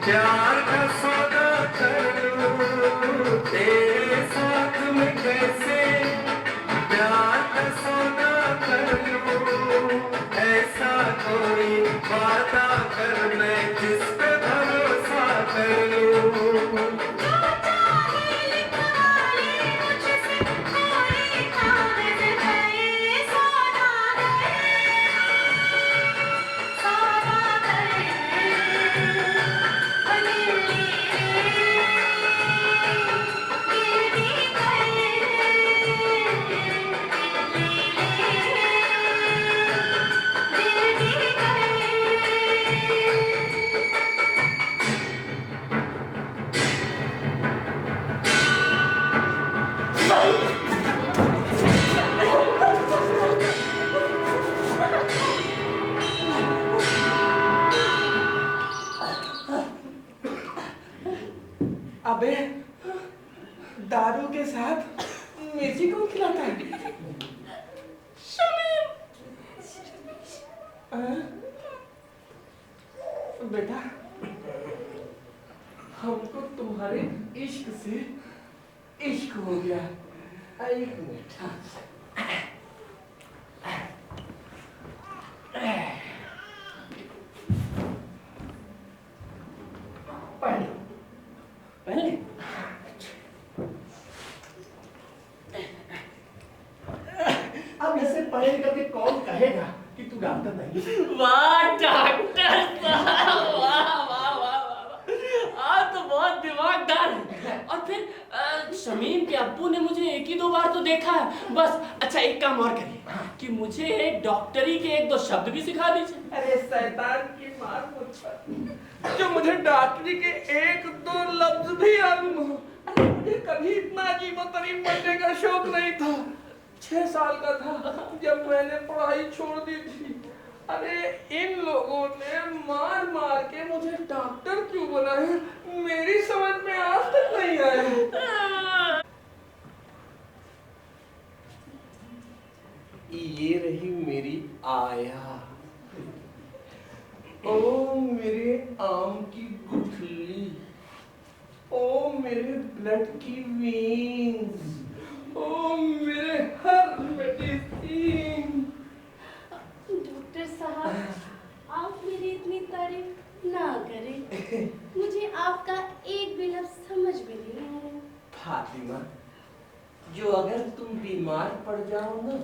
प्यार का सौदा कर लूं तेरे साथ में कैसे, प्यार का सौदा कर लूं, ऐसा कोई वादा कर मैं जिस पे भरोसा कर लूं। अबे दारू के साथ मिर्ची कौन खिलाता है? बेटा हमको तुम्हारे इश्क से इश्क हो गया। एक मिनट। पहले पहले अब ऐसे पढ़े करके कौन कहेगा कि तू डॉक्टर नहीं? वाह डॉक्टर साहब, वाह वाह वाह वाह, आप तो बहुत दिमागदार हैं। और फिर शमीम के अब्बू ने मुझे एक ही दो बार तो देखा है बस। अच्छा एक काम और करिए कि मुझे डॉक्टरी के एक दो शब्द भी सिखा दीजिए। अरे शैतान की मार मुझ पर, जो मुझे डॉक्टरी के एक दो लफ्ज भी मालूम हो। अरे मुझे कभी इतना अजीबोगरीब बनने का शौक नहीं था। 6 साल का था जब मैंने पढ़ाई छोड़ दी थी। अरे इन लोगों ने मार मार के मुझे डॉक्टर क्यों बनाया, मेरी समझ में आज तक नहीं आया। ये रही मेरी आया। ओ मेरे आम की गुठली, ओ मेरे ब्लड की वेन्स, ओ मेरे हर मेडिसिन। डॉक्टर साहब, आप मेरी इतनी तारीफ ना करें। मुझे आपका एक भी लफ्ज समझ में नहीं आया। फातिमा, जो अगर तुम बीमार पड़ जाओ ना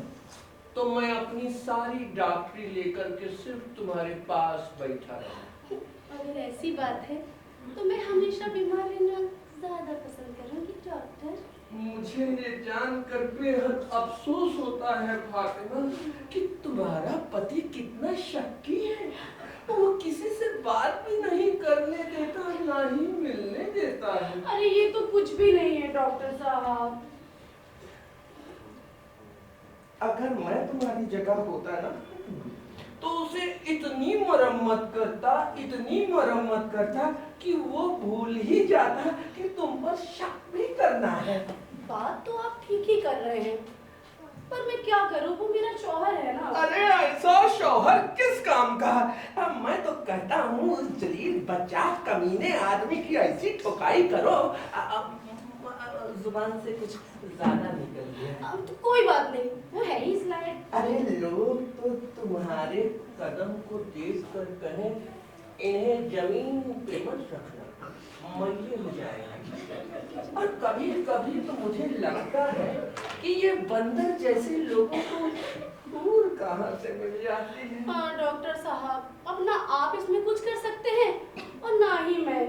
तो मैं अपनी सारी डॉक्टरी लेकर के सिर्फ तुम्हारे पास बैठा रहूं। अगर ऐसी बात है तो मैं हमेशा बीमार रहना ज्यादा पसंद करूंगी डॉक्टर। मुझे ये जानकर बेहद अफसोस होता है फातिमा कि तुम्हारा पति कितना शक्की है। वो किसी से बात भी नहीं करने देता, ना ही मिलने देता है। अरे ये तो कुछ भी नहीं है डॉक्टर साहब। अगर मैं तुम्हारी जगह होता ना तो उसे इतनी मरम्मत करता कि वो भूल ही जाता कि तुम पर शक भी करना है। बात तो आप ठीक ही कर रहे हैं, पर मैं क्या करूं, वो मेरा शौहर है ना। अरे ऐसा शौहर किस काम का? मैं तो कहता हूँ उस जलील बच्चा कमीने आदमी की ऐसी ठोकाई करो। जुबान से कुछ ज्यादा निकल गया। अब तो कोई बात नहीं, वो है ही इस लायक। अरे लोग तो तुम्हारे कदम को देख कर कहें इन्हें जमीन पे मत रखना, मल्ले हो जाएगा। और कभी कभी तो मुझे लगता है कि ये बंदर जैसे लोगों को दूर कहाँ से मिल जाती है। हाँ डॉक्टर साहब, अब ना आप इसमें कुछ कर सकते हैं और ना ही मैं।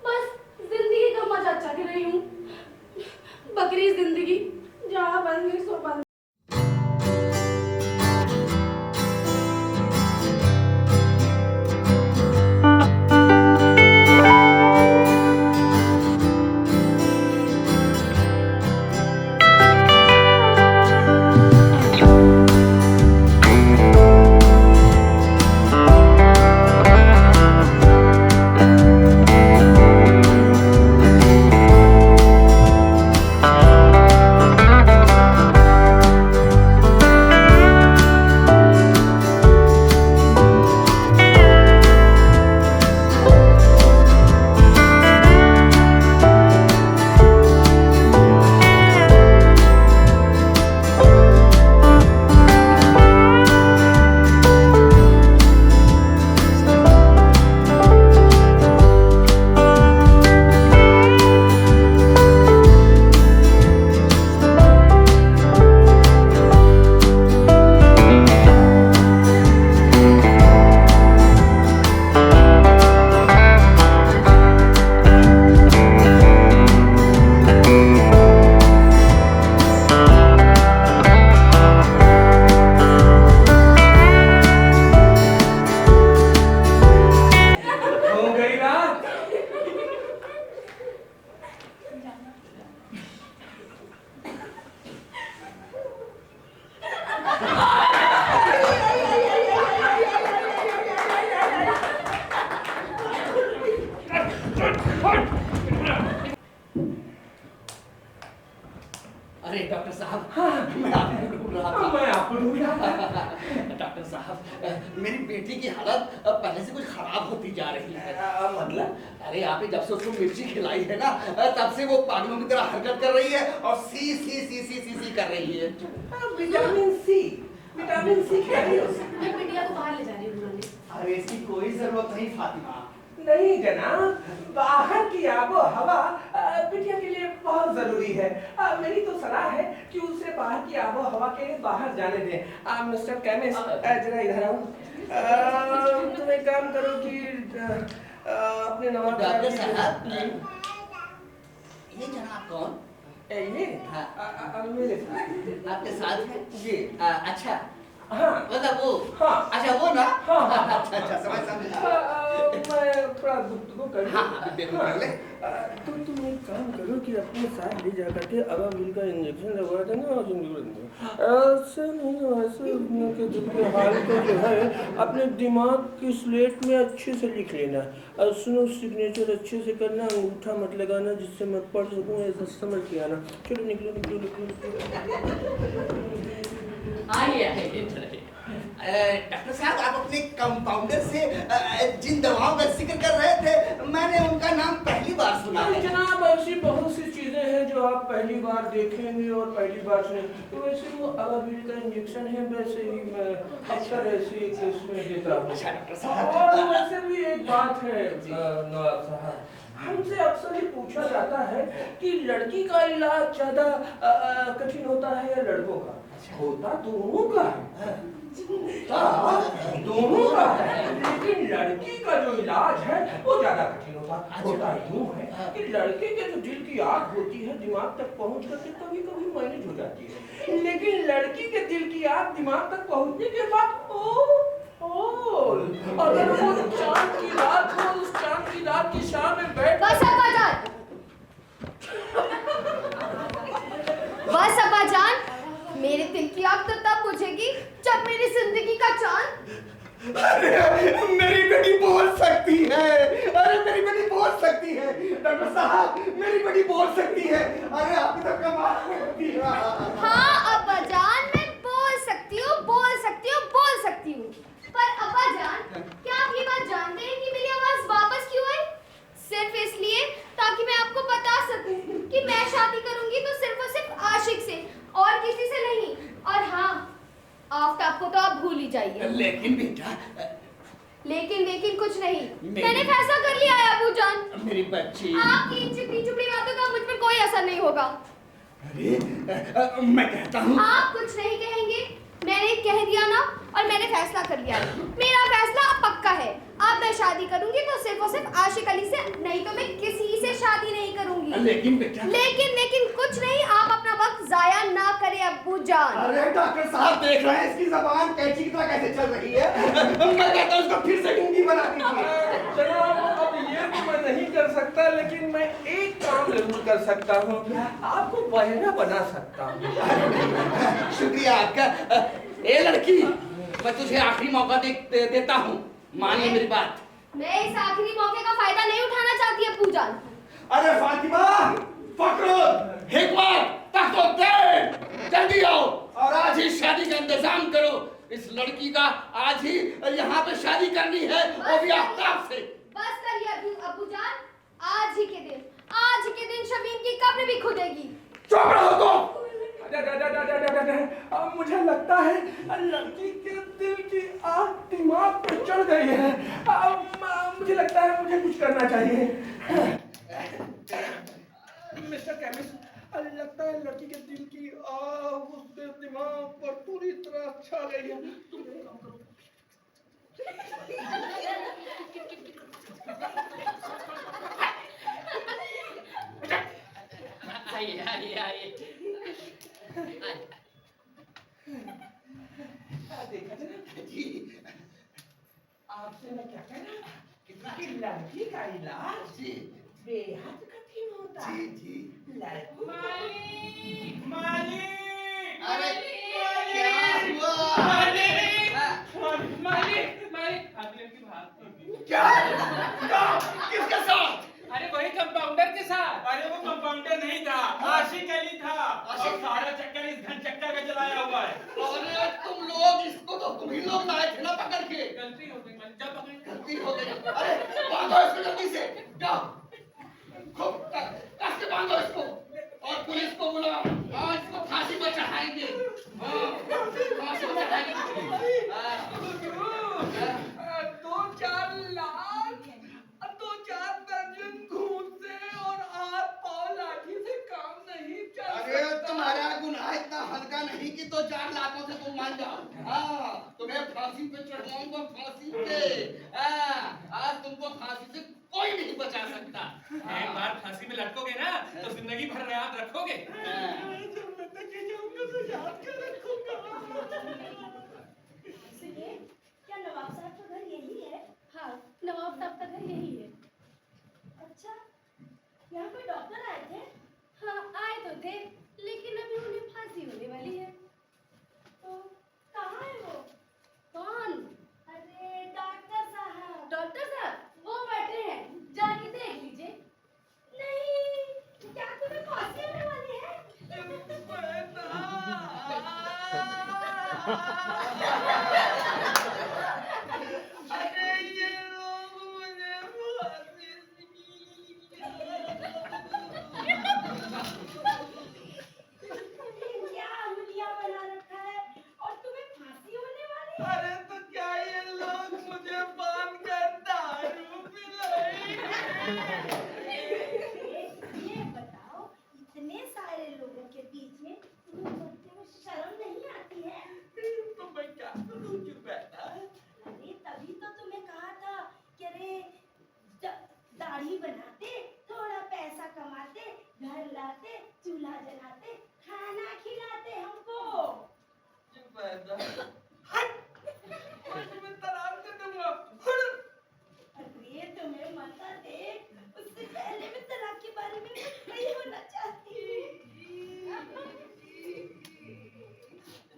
बस जिंदगी का मजा चख रही हूँ। बकरी जिंदगी जहाँ बन गई सो बन। डॉक्टर साहब, मेरी बेटी की हालत पहले से कुछ खराब होती जा रही है। मतलब? अरे आपने जब से उसको मिर्ची खिलाई है ना, तब से वो पागलों की तरह हरकत कर रही है और सी सी सी सी सी सी कर रही है। विटामिन सी क्या है उसे? मैं बिटिया को बाहर ले जा रही हूँ बुलाने। अरे इसकी कोई जरूरत नहीं फातिमा। नहीं जनाब, बाहर की आबो हवा बिटिया के लिए बहुत जरूरी है। मेरी तो सलाह है कि उसे बाहर की आबो हवा के लिए बाहर जाने दें। मिस्टर केमिस्ट, जरा इधर आओ। तुम एक काम करो कि अपने नवाब डॉक्टर साहब, ये जनाब कौन? ये हाँ। मेरे साथ। आपके साथ है जी। अच्छा, हाँ मतलब वो, हाँ। अच्छा वो ना, हाँ। अच्छा समझ मैं थोड़ा गुफ्तगू कर लूं। हाँ, बिल्कुल कर ले। तो तुम एक काम करो कि अपने साथ ले जा करके अबाविल का इंजेक्शन लगवा देना और ऐसे नहीं, वैसे उनके दिल के हाल को जो है अपने दिमाग की स्लेट में अच्छे से लिख लेना। और सुनो, सिग्नेचर अच्छे से करना, अंगूठा मत लगाना जिससे मैं पढ़ सकूँ, ऐसा समझ के आना। चलो निकलो निकलो निकलो निकलो। आइए। डॉक्टर साहब, आप अपने कंपाउंडर से जिन दवाओं का जिक्र कर रहे थे, मैंने उनका नाम पहली बार सुना है। जनाब, ऐसी बहुत सी चीजें हैं जो आप पहली बार देखेंगे और पहली बार सुनेंगे। तो वैसे वो अबाविल का इंजेक्शन है, वैसे ही मैं अक्सर ऐसी केस में देता हूँ। अच्छा डॉक्टर साहब। और वैसे भी एक बात है नवाब साहब, हमसे अक्सर ये पूछा जाता है कि लड़की का इलाज ज्यादा कठिन होता है या लड़कों का? होता दोनों का है, दोनों का है, लेकिन लड़की का जो इलाज है वो ज्यादा कठिन होता यूं है कि लड़के के जो दिल की आग होती है दिमाग तक पहुंच करके कभी कभी मैनेज हो जाती है, लेकिन लड़की के दिल की आग दिमाग तक पहुंचने के बाद अगर वो चांद की रात हो, उस चांद की रात की शाम में बैठ बस अब्बाजान, मेरे दिल की आग तो तब बुझेगी जब मेरी जिंदगी का चांद। अरे मेरी बेटी बोल सकती है, अरे मेरी बेटी बोल सकती है डॉक्टर साहब, मेरी बेटी बोल सकती है। अरे आपकी तो कमाल होती है। हाँ अब्बाजान, मैं बोल सकती हूँ, बोल सकती हूँ, बोल सकती हूँ। पर अब्बाजान, क्या आप ये बात जानते हैं कि मेरी आवाज वापस क्यों आई? सिर्फ इसलिए ताकि मैं आपको बता सकूं कि मैं शादी करूंगी तो सिर्फ और सिर्फ आशिक से और किसी से नहीं। और हाँ, आफ्ताब को तो आप भूल ही जाइए। लेकिन बेटा, लेकिन कुछ नहीं, मैंने फैसला कर लिया है अबूजान। मेरी बच्ची, आपकी इन चिपड़ी बातों का मुझ पर कोई असर नहीं होगा। अरे मैं कहता हूँ। आप कुछ नहीं कहेंगे, मैंने कह दिया ना, और मैंने फैसला कर लिया है। मेरा फैसला अब पक्का है। अब मैं शादी करूंगी तो सिर्फ और सिर्फ आशिक अली से, नहीं तो मैं किसी से शादी नहीं करूंगी। लेकिन बेटा, लेकिन कुछ नहीं, आप अपना वक्त जाया ना करें अब्बू जान। अरे डॉक्टर साहब देख रहे हैं इसकी जबान कैंची की तरह कैसे चल रही है। मैं कहता हूँ उसको फिर से गूंगी बना दीजिए। जनाब, अब ये तो मैं नहीं कर सकता, लेकिन मैं एक काम जरूर कर सकता हूँ, आपको बहना बना सकता हूँ। शुक्रिया आपका। ए लड़की, मैं तुझे आखिरी मौका देता हूँ, मानिए मेरी बात। मैं इस आखिरी मौके का फायदा नहीं उठाना चाहती अब्बू जान। अरे फातिमा, फखरुद्दीन, हिकमत, तख्तुद्दीन, जल्दी आओ और आज ही शादी का इंतजाम करो। इस लड़की का आज ही यहाँ पे शादी करनी है, वो भी आफ्ताब से। बस करिए अब्बू जान, आज ही के दिन शमीम की कब्र भी खुदेगी। चुप रहो तुम। मुझे लगता है लड़की के दिल की आग दिमाग पे चढ़ गई है। मुझे लगता है मुझे कुछ करना चाहिए। मिस्टर केमिस्ट, लगता है लड़की के दिल की आग उसके दिमाग पर पूरी तरह छा गई है। तुम एक काम करो। आइए। देखा जी, आपसे मैं क्या कह रहा था कि लड़की का इलाज बेहद कठिन होता है। जी लड़कों अरे क्या हुआ? क्या? किसके साथ? अरे वही कंपाउंडर के साथ। अरे वो कंपाउंडर नहीं था, आशिक अली था। और सारा चक्कर इस घन चक्कर का चलाया हुआ है। अरे तुम लोग इसको तो तुम ही लोग लाए थे ना पकड़ के। गलती हो गई मैंने जब पकड़ी गलती हो गई। अरे बांधो इसको जल्दी से, जाओ खूब कस के बांधो इसको और पुलिस को बुलाओ। हाँ, इसको फांसी पर चढ़ाएंगे। हाँ, फांसी पर चढ़ाएंगे। हाँ। 2-4 लाख 2-4 दर्जन घूंसे और हाथ पांव लाठी से काम नहीं चल अरे सकता। तुम्हारा गुनाह इतना हल्का नहीं कि 2-4 लाखों से तुम मान जाओ। हाँ, तुम्हें फांसी पे चढ़ाऊंगा, फांसी पे। हाँ, आज तुमको फांसी से कोई नहीं बचा सकता। एक बार फांसी में लटकोगे ना तो जिंदगी भर याद रखोगे। जब मैं तक जाऊंगा तो याद कर रखूंगा। सुनिए, क्या नवाब साहब का घर यही है? हाँ, नवाब साहब का घर यही है। अच्छा, यहाँ कोई डॉक्टर आए थे? हाँ, आए तो थे, लेकिन अभी उन्हें फांसी होने वाली है। तो कहाँ है वो? कौन? अरे डॉक्टर साहब। डॉक्टर साहब, वो बैठे हैं, जाके देख लीजिए। नहीं, क्या तुम्हें फांसी होने वाली है? अरे ये लोग मुझे फांसी क्या हुलिया बना रखा है और तुम्हें फांसी होने वाली है? अरे तो क्या ये लोग मुझे बांध कर दारू पिलाएंगे? ये बताओ, इतने सारे लोगों के बीच में तुम्हें बोलते हुए शर्म नहीं आती है? तो मैं क्या करूं जुबैदा? अरे तभी तो तुम्हें कहा था कि अरे दाढ़ी बनाते, थोड़ा पैसा कमाते, घर लाते, चूल्हा जलाते, खाना खिलाते हमको। जुबैदा हट, और तुम्हें तलाक दे दूंगा। हट। अरे तुम्हें मरना देख, उससे पहले मैं तलाक के बारे में नहीं होना चाहती।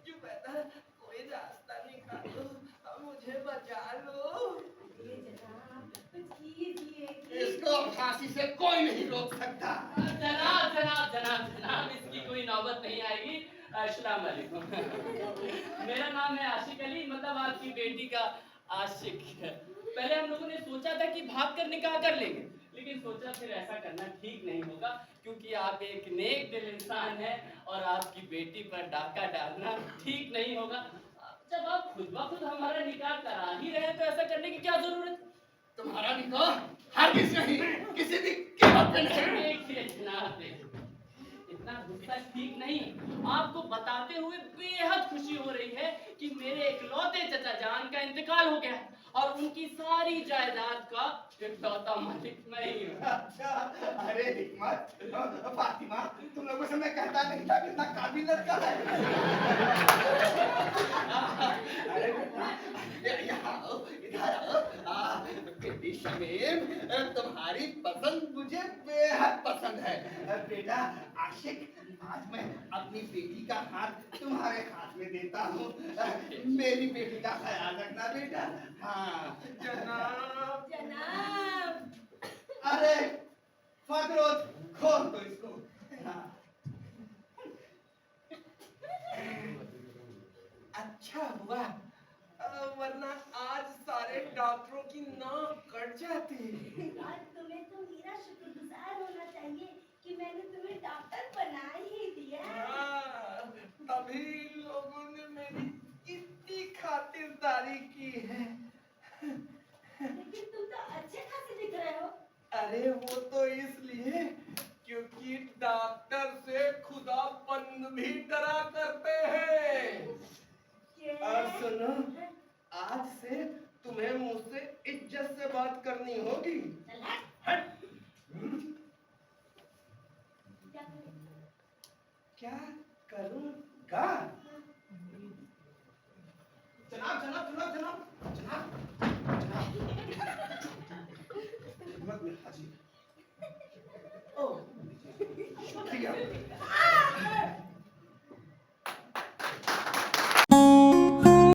जुबैदा कोई रास्ता निकालो, अब मुझे बचा लो। अरे जनाब, कुछ कीजिए। इसको फांसी से कोई नहीं रोक सकता। जनाब जनाब जनाब जनाब इसकी कोई नौबत नहीं आएगी। अस्सलाम वालेकुम। मेरा नाम है आशिक अली, मतलब आपकी बेटी का आशिक। पहले हम लोगों ने सोचा था कि भाग कर निकाह कर लेंगे, लेकिन सोचा फिर ऐसा करना ठीक नहीं होगा, क्योंकि आप एक नेक दिल इंसान हैं और आपकी बेटी पर डाका डालना ठीक नहीं होगा। जब आप खुद ब खुद हमारा निकाह करा ही रहे तो ऐसा करने की क्या जरूरत? तुम्हारा निकाह हरगिज़ नहीं, किसी भी कीमत पे नहीं। देखिए जनाब, इतना गुस्सा ठीक नहीं है। आपको बताते हुए बेहद खुशी हो रही है कि मेरे इकलौते चचा जान का इंतकाल हो गया है और उनकी सारी जायदाद का इकलौता मालिक मैं ही हूँ। अच्छा, अरे हिकमत, फातिमा, तुम लोगों से मैं कहता नहीं था कितना काबिल लड़का है। अरे बेटा, यहाँ आओ, इधर आओ। बेटी शमीम, तुम्हारी पसंद मुझे बेहद पसंद है। बेटा आशिक, आज मैं अपनी बेटी का हाथ तुम्हारे हाथ में देता हूँ। मेरी बेटी का ख्याल रखना बेटा। हाँ जनाब। जनाब, अरे फकरोज, खोल दो इसको। हाँ। अच्छा हुआ, वरना आज सारे डॉक्टरों की नाक कट जाती। आज तुम्हें तो मेरा शुक्रगुजार होना चाहिए कि मैंने तुम्हें डॉक्टर बना ही दिया। हाँ, तभी लोगों ने मेरी इतनी खातिरदारी की है। लेकिन तुम तो अच्छे खासे दिख रहे हो। अरे वो तो इसलिए क्योंकि डॉक्टर से खुदा बंद भी डरा करते हैं। और सुनो, आज से तुम्हें मुझसे इज्जत से बात करनी होगी। हट। क्या करूँगा? जनाब जनाब जनाब जनाब जनाब हिम्मत में हाजिर। ओह, शुक्रिया।